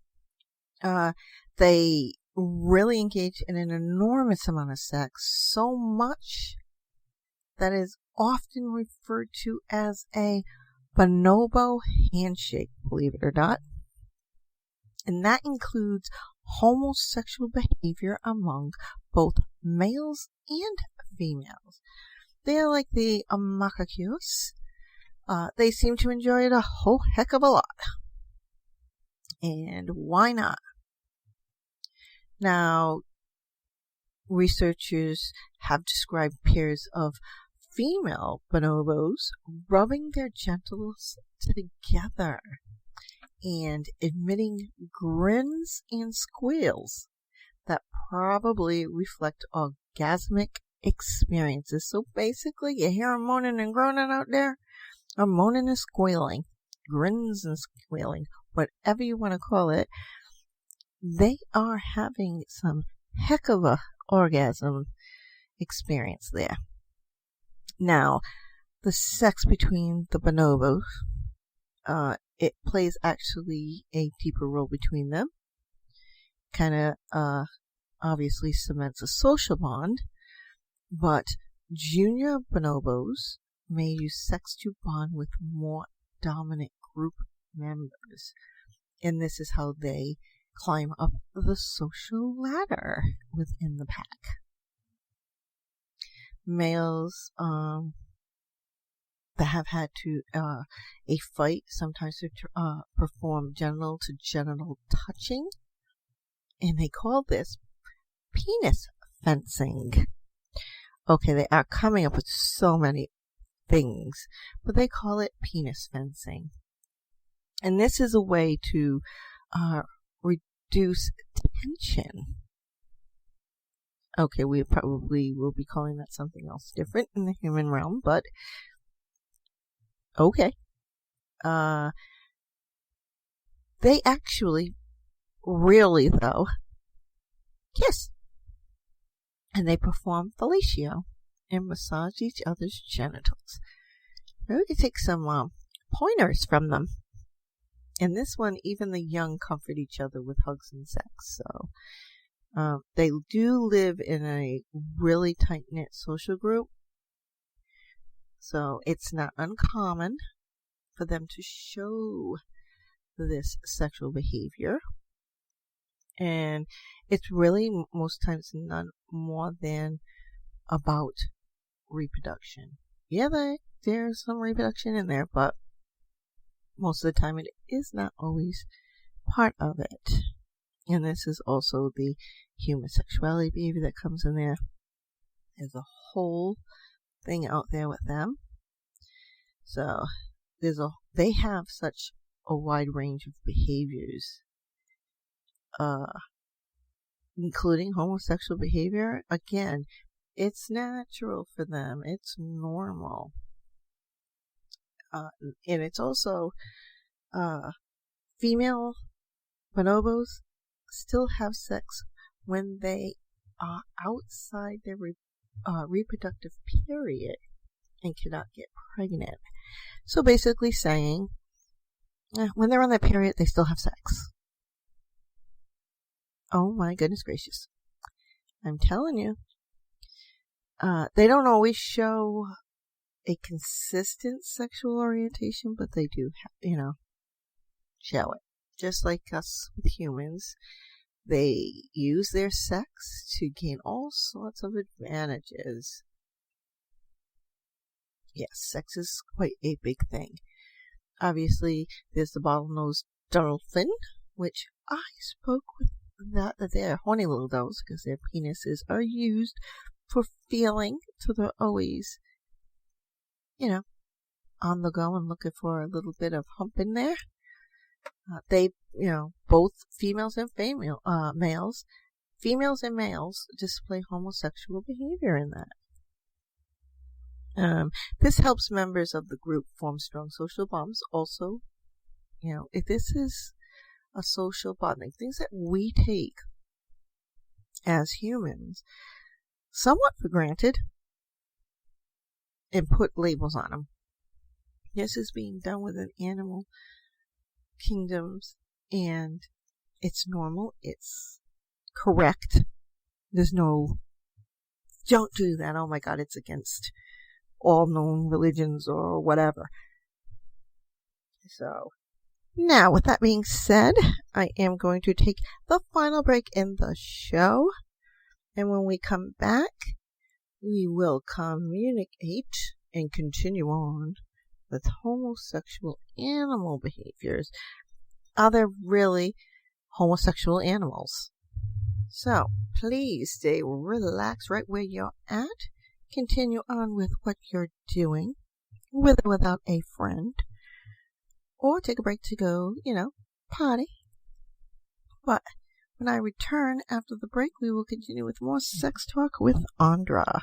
[SPEAKER 2] They really engage in an enormous amount of sex, so much that is often referred to as a bonobo handshake, believe it or not. And that includes homosexual behavior among both males and females. They are like the macaques, They seem to enjoy it a whole heck of a lot. And why not? Now, researchers have described pairs of female bonobos rubbing their genitals together and emitting grins and squeals that probably reflect orgasmic experiences. So basically, you hear them moaning and groaning out there, or moaning and squealing, grins and squealing, whatever you want to call it. They are having some heck of a orgasm experience there. Now, the sex between the bonobos, it plays actually a deeper role between them. Kind of obviously cements a social bond, but junior bonobos may use sex to bond with more dominant group members. And this is how they climb up the social ladder within the pack. Males that have had to a fight sometimes to perform genital to genital touching, and they call this penis fencing. Okay, they are coming up with so many things, but they call it penis fencing. And this is a way to reduce tension. Okay, we probably will be calling that something else different in the human realm, but okay. They actually, really though, kiss. And they perform fellatio and massage each other's genitals. Maybe we could take some pointers from them. In this one, even the young comfort each other with hugs and sex. So they do live in a really tight-knit social group. So it's not uncommon for them to show this sexual behavior. And it's really most times none more than about reproduction. Yeah, there's some reproduction in there, but most of the time it is not always part of it. And this is also the homosexuality behavior that comes in there. There's a whole thing out there with them. So they have such a wide range of behaviors, including homosexual behavior. Again, it's natural for them. It's normal. And it's also female bonobos still have sex when they are outside their reproductive period and cannot get pregnant. So basically saying, when they're on their period, they still have sex. Oh my goodness gracious. I'm telling you. They don't always show a consistent sexual orientation, but they do, show it. Just like us with humans, they use their sex to gain all sorts of advantages. Yes, sex is quite a big thing. Obviously, there's the Bottlenose Dolphin, which I spoke with that they're horny little dogs because their penises are used for feeling, so they're always, on the go and looking for a little bit of hump in there. They, both females and males, females and males display homosexual behavior in that. This helps members of the group form strong social bonds. Also, if this is a social bonding, things that we take as humans somewhat for granted and put labels on them. This is being done within animal kingdoms, and it's normal. It's correct. There's no, don't do that. Oh my God, it's against all known religions or whatever. So, now with that being said, I am going to take the final break in the show. And when we come back, we will communicate and continue on that's homosexual animal behaviors, are there really homosexual animals? So, please stay relaxed right where you're at. Continue on with what you're doing, with or without a friend. Or take a break to go, potty. But when I return after the break, we will continue with more sex talk with Andra.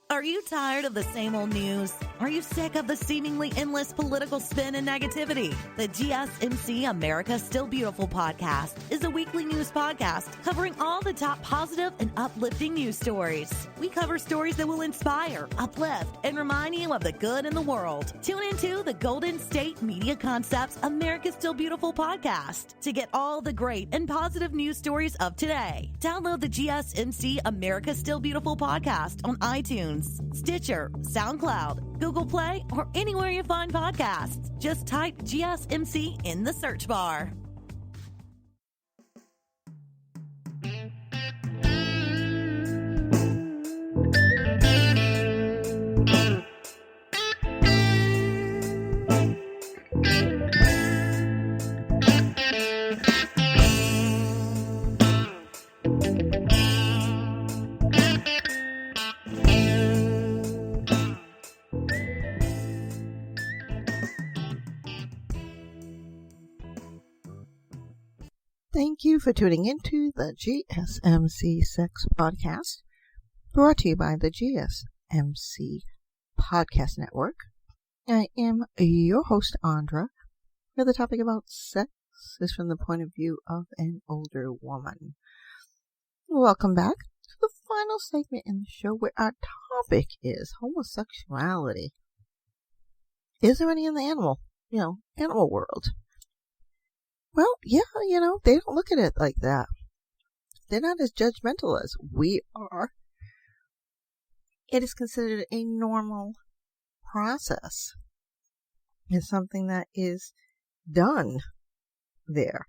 [SPEAKER 1] Are you tired of the same old news? Are you sick of the seemingly endless political spin and negativity? The GSMC America's Still Beautiful podcast is a weekly news podcast covering all the top positive and uplifting news stories. We cover stories that will inspire, uplift, and remind you of the good in the world. Tune into the Golden State Media Concepts America's Still Beautiful podcast to get all the great and positive news stories of today. Download the GSMC America's Still Beautiful podcast on iTunes, Stitcher, SoundCloud, Google Play, or anywhere you find podcasts. Just type GSMC in the search bar.
[SPEAKER 2] Thank you for tuning into the GSMC Sex Podcast, brought to you by the GSMC Podcast Network. I am your host, Andra, where the topic about sex is from the point of view of an older woman. Welcome back to the final segment in the show where our topic is homosexuality. Is there any in the animal world? Well, yeah, they don't look at it like that. They're not as judgmental as we are. It is considered a normal process. It's something that is done there.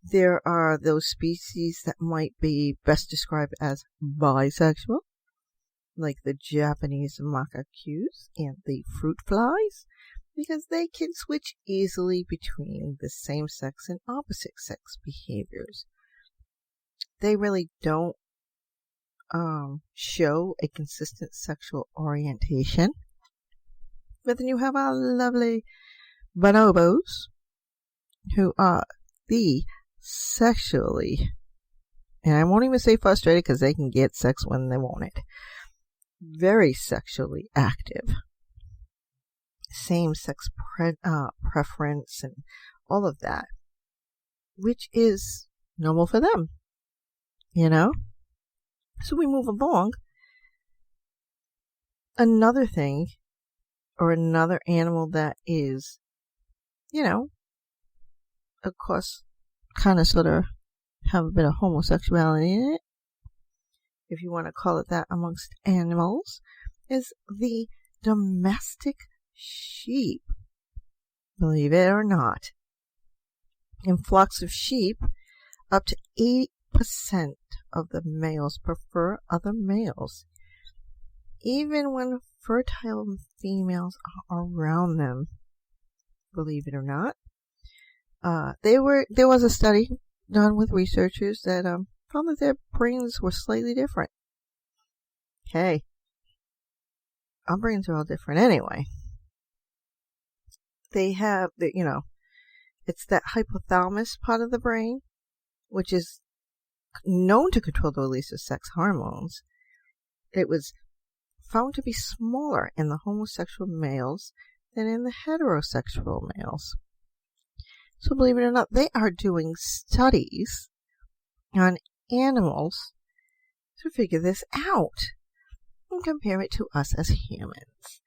[SPEAKER 2] There are those species that might be best described as bisexual, like the Japanese macaques and the fruit flies, because they can switch easily between the same sex and opposite sex behaviors. They really don't show a consistent sexual orientation. But then you have our lovely bonobos, who are the sexually, and I won't even say frustrated because they can get sex when they want it, very sexually active. Same-sex preference and all of that, which is normal for them, So we move along. Another thing, or another animal that is, of course, kind of sort of have a bit of homosexuality in it, if you want to call it that, amongst animals, is the domestic sheep, believe it or not. In flocks of sheep, up to 80% of the males prefer other males, even when fertile females are around them, believe it or not. There was a study done with researchers that found that their brains were slightly different. Hey, our brains are all different anyway. They have, it's that hypothalamus part of the brain, which is known to control the release of sex hormones. It was found to be smaller in the homosexual males than in the heterosexual males. So believe it or not, they are doing studies on animals to figure this out and compare it to us as humans.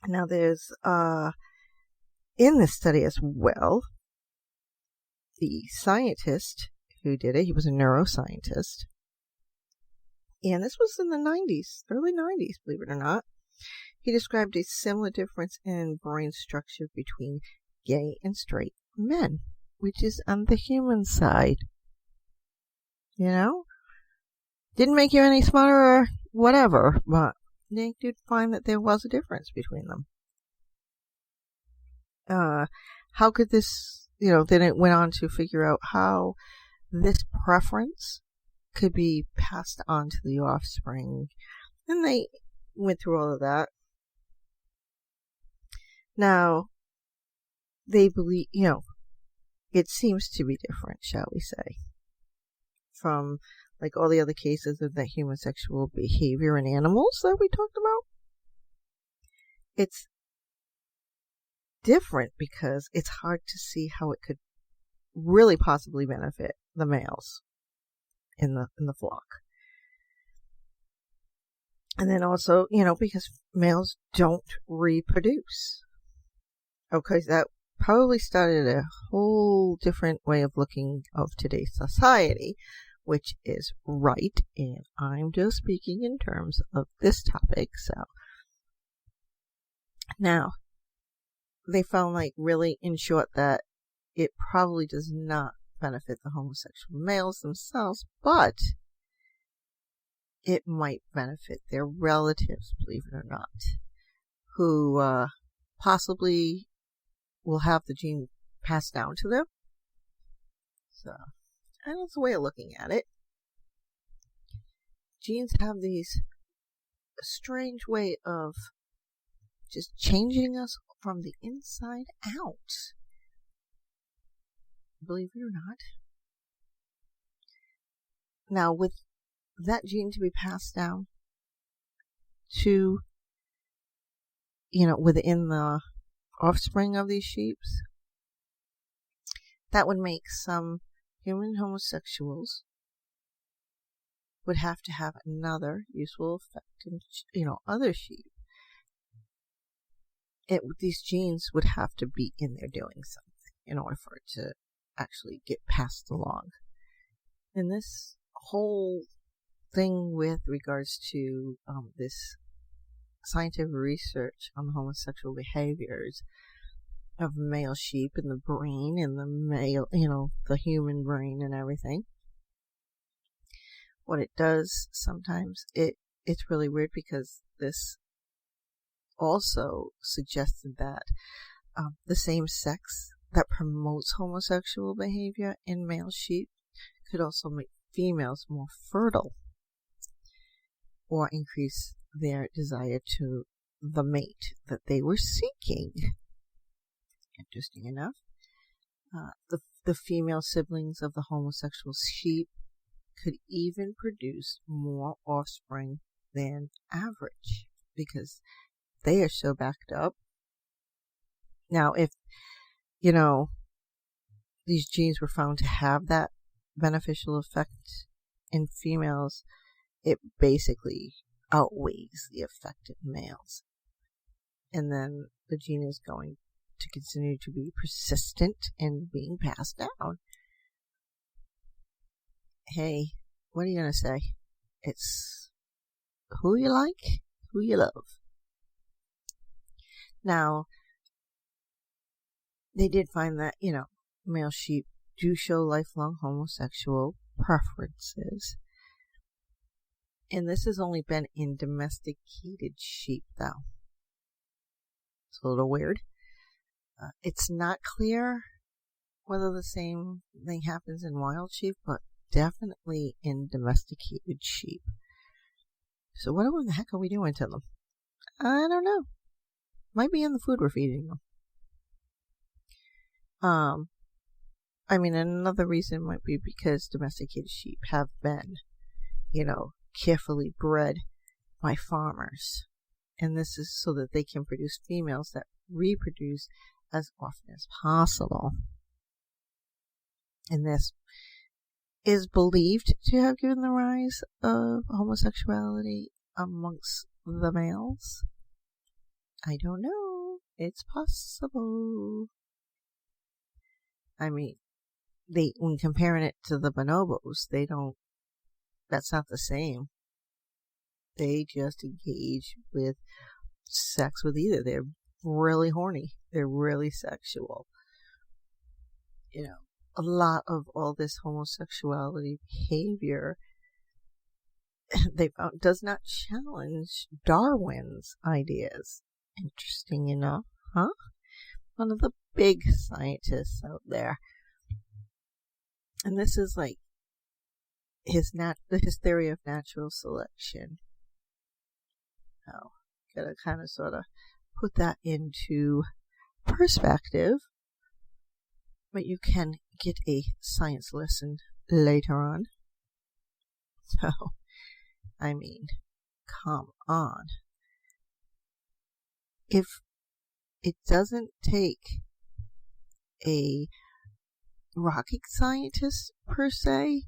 [SPEAKER 2] Now there's, in this study as well, the scientist who did it, he was a neuroscientist, and this was in the 90s, early 90s, believe it or not. He described a similar difference in brain structure between gay and straight men, which is on the human side. Didn't make you any smarter or whatever, but they did find that there was a difference between them. How could this, then it went on to figure out how this preference could be passed on to the offspring. And they went through all of that. Now, they believe, it seems to be different, shall we say, from like all the other cases of that homosexual behavior in animals that we talked about. It's different because it's hard to see how it could really possibly benefit the males in the flock. And then also, because males don't reproduce. Okay, that probably started a whole different way of looking of today's society, which is right, and I'm just speaking in terms of this topic. So now they found, like, really in short, that it probably does not benefit the homosexual males themselves, but it might benefit their relatives, believe it or not, who possibly will have the gene passed down to them. So, and that's a way of looking at it. Genes have these strange way of just changing us from the inside out. Believe it or not. Now, with that gene to be passed down to, within the offspring of these sheep, that would make some human homosexuals would have to have another useful effect in, other sheep. These genes would have to be in there doing something in order for it to actually get passed along. And this whole thing with regards to this scientific research on homosexual behaviors of male sheep and the brain and the male, the human brain and everything. What it does sometimes, it's really weird because this also suggested that the same sex that promotes homosexual behavior in male sheep could also make females more fertile or increase their desire to the mate that they were seeking. Interesting enough. The female siblings of the homosexual sheep could even produce more offspring than average because they are so backed up. Now, if, these genes were found to have that beneficial effect in females, it basically outweighs the effect in males. And then the gene is going to continue to be persistent in being passed down. Hey, what are you going to say? It's who you like, who you love. Now, they did find that, male sheep do show lifelong homosexual preferences. And this has only been in domesticated sheep, though. It's a little weird. It's not clear whether the same thing happens in wild sheep, but definitely in domesticated sheep. So what the heck are we doing to them? I don't know. Might be in the food we're feeding them. Another reason might be because domesticated sheep have been, carefully bred by farmers. And this is so that they can produce females that reproduce as often as possible. And this is believed to have given the rise of homosexuality amongst the males. I don't know. It's possible. When comparing it to the bonobos, that's not the same. They just engage with sex with either. They're really horny. They're really sexual. A lot of all this homosexuality behavior they found does not challenge Darwin's ideas. Interesting enough, huh? One of the big scientists out there. And this is like his theory of natural selection. Now, gotta kind of sort of put that into perspective. But you can get a science lesson later on. So, I mean, come on. If it doesn't take a rocket scientist, per se,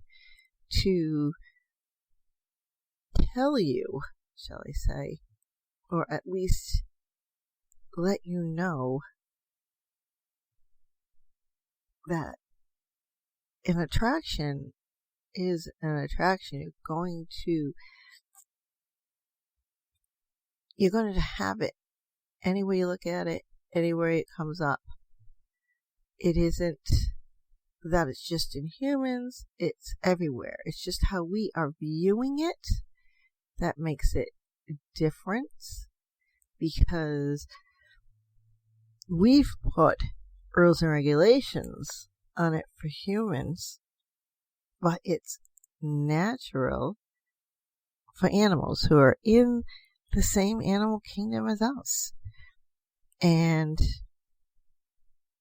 [SPEAKER 2] to tell you, shall I say, or at least let you know that an attraction is an attraction. You're going to have it any way you look at it, anywhere it comes up. It isn't that it's just in humans, it's everywhere. It's just how we are viewing it that makes it different, because we've put rules and regulations on it for humans, but it's natural for animals who are in the same animal kingdom as us. And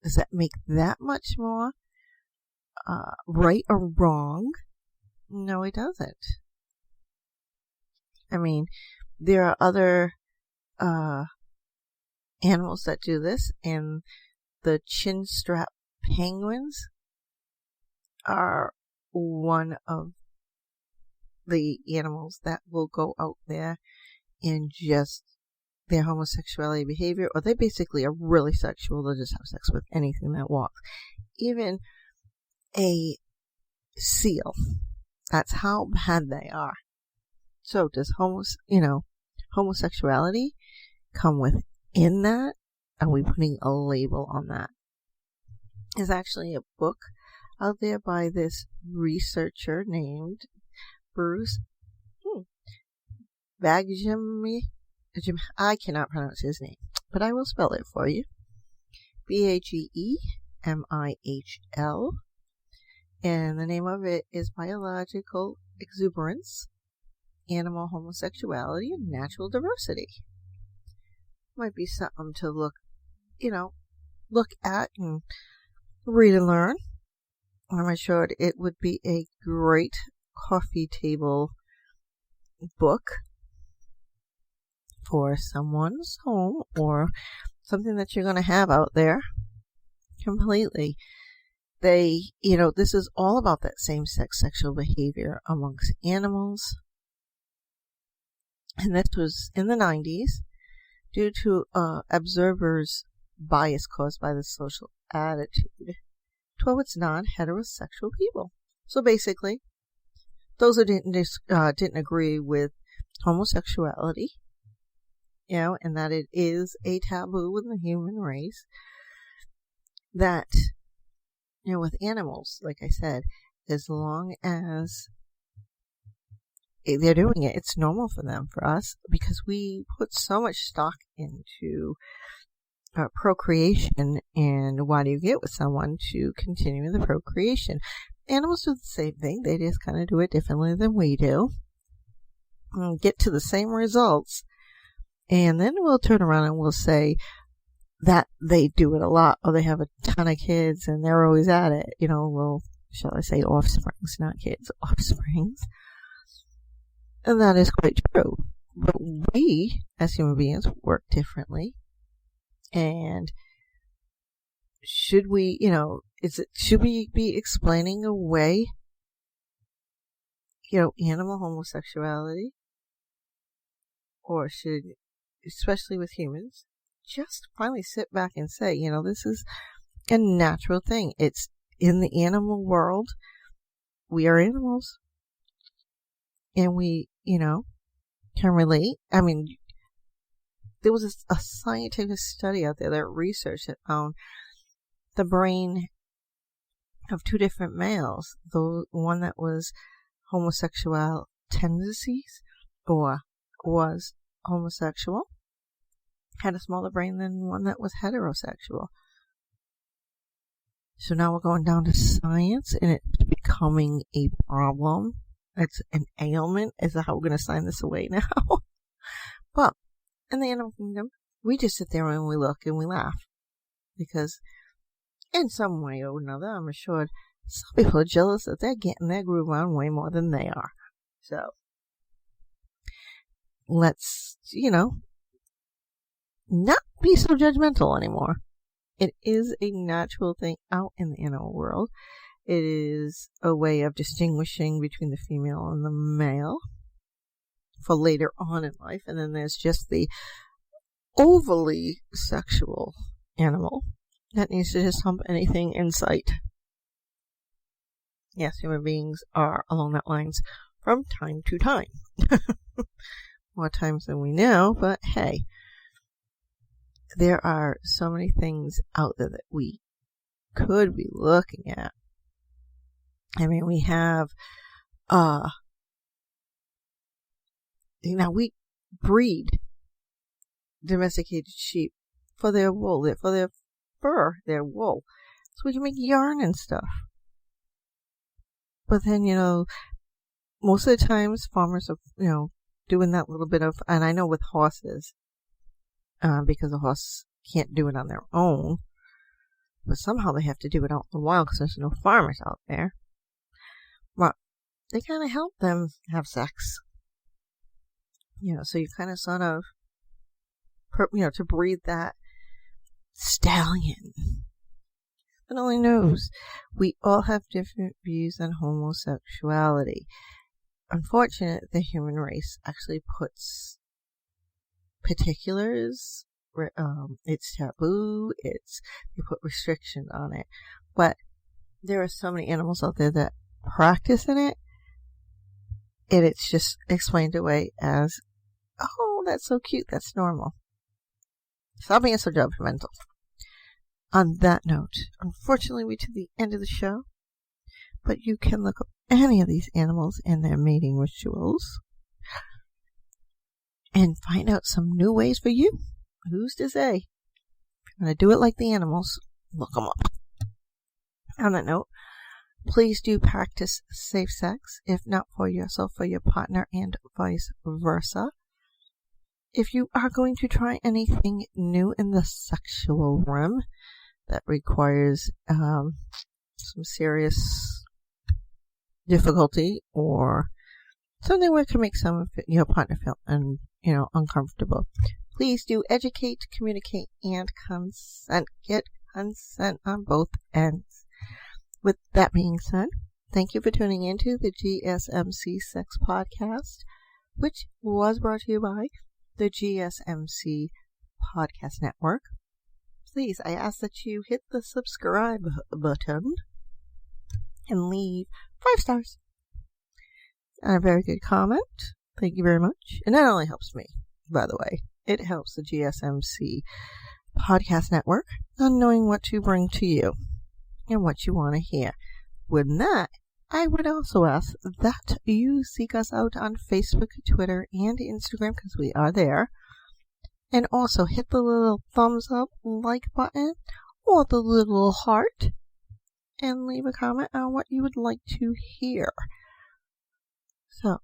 [SPEAKER 2] does that make that much more right or wrong? No, it doesn't. I mean, there are other animals that do this, and the chin strap penguins are one of the animals that will go out there and just their homosexuality behavior, or they basically are really sexual. They'll just have sex with anything that walks. Even a seal. That's how bad they are. So does homosexuality come within that? Are we putting a label on that? There's actually a book out there by this researcher named Bruce Bagemi. I cannot pronounce his name, but I will spell it for you. Bagemmihl. And the name of it is Biological Exuberance, Animal Homosexuality, and Natural Diversity. Might be something to look at and read and learn. I'm sure it would be a great coffee table book for someone's home or something that you're going to have out there completely. This is all about that same-sex sexual behavior amongst animals. And this was in the 90s due to observers' bias caused by the social attitude towards non-heterosexual people. So basically, those who didn't agree with homosexuality, and that it is a taboo in the human race, that, with animals, like I said, as long as they're doing it, it's normal for them. For us, because we put so much stock into procreation, and why do you get with someone to continue the procreation? Animals do the same thing. They just kind of do it differently than we do. And get to the same results. And then we'll turn around and we'll say that they do it a lot, or they have a ton of kids and they're always at it. Shall I say offsprings, not kids, offsprings. And that is quite true. But we, as human beings, work differently. And should we, should we be explaining away, animal homosexuality? Or should, especially with humans, just finally sit back and say, this is a natural thing. It's in the animal world. We are animals. And we, can relate. I mean, there was a scientific study out there that researched that found the brain of two different males. The one that was homosexual tendencies or was homosexual had a smaller brain than one that was heterosexual. So now we're going down to science, and it's becoming a problem. It's an ailment. Is that how we're going to sign this away now? Well, in the animal kingdom, we just sit there and we look and we laugh. Because in some way or another, I'm assured some people are jealous that they're getting their groove on way more than they are. So, let's, not be so judgmental anymore. It is a natural thing out in the animal world. It is a way of distinguishing between the female and the male for later on in life. And then there's just the overly sexual animal that needs to just hump anything in sight. Yes, human beings are along that lines from time to time. More times than we know, but hey, there are so many things out there that we could be looking at. I mean, we have, we breed domesticated sheep for their wool, for their fur, their wool, so we can make yarn and stuff. But then, most of the times farmers are, doing that little bit of, and I know with horses, because a horse can't do it on their own, but somehow they have to do it out in the wild because there's no farmers out there. But they kind of help them have sex. So you kind of sort of, to breed that stallion. But only knows. We all have different views on homosexuality. Unfortunately, the human race actually puts particulars. It's taboo. They put restrictions on it. But there are so many animals out there that practice in it, and it's just explained away as, oh, that's so cute, that's normal. Stop being so judgmental. On that note, unfortunately, we're to the end of the show, but you can look up any of these animals and their mating rituals and find out some new ways for you. Who's to say? If you're going to do it like the animals, look them up. On that note, please do practice safe sex, if not for yourself, for your partner, and vice versa. If you are going to try anything new in the sexual realm that requires some serious difficulty or something where it can make some of your partner feel uncomfortable, please do educate, communicate, and consent. Get consent on both ends. With that being said, thank you for tuning into the GSMC Sex Podcast, which was brought to you by the GSMC Podcast Network. Please, I ask that you hit the subscribe button and leave 5 stars and a very good comment. Thank you very much. And that only helps me, by the way. It helps the GSMC Podcast Network on knowing what to bring to you and what you want to hear. With that, I would also ask that you seek us out on Facebook, Twitter, and Instagram, because we are there. And also hit the little thumbs up, like button, or the little heart, and leave a comment on what you would like to hear. So,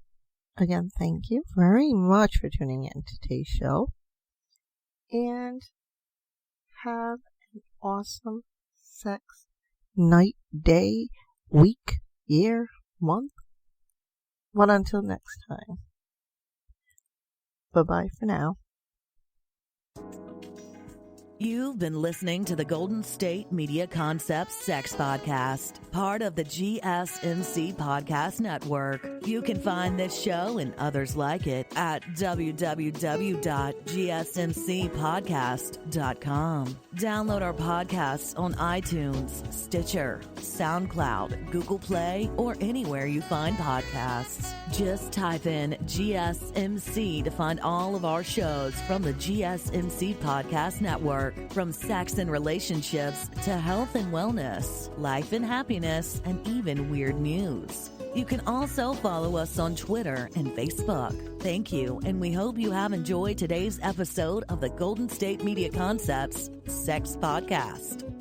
[SPEAKER 2] again, thank you very much for tuning in to today's show. And have an awesome sex night, day, week, year, month. But until next time, bye-bye for now.
[SPEAKER 1] You've been listening to the Golden State Media Concepts Sex Podcast, part of the GSMC Podcast Network. You can find this show and others like it at www.gsmcpodcast.com. Download our podcasts on iTunes, Stitcher, SoundCloud, Google Play, or anywhere you find podcasts. Just type in GSMC to find all of our shows from the GSMC Podcast Network. Network. From sex and relationships to health and wellness, life and happiness, and even weird news. You can also follow us on Twitter and Facebook. Thank you, and we hope you have enjoyed today's episode of the Golden State Media Concepts Sex Podcast.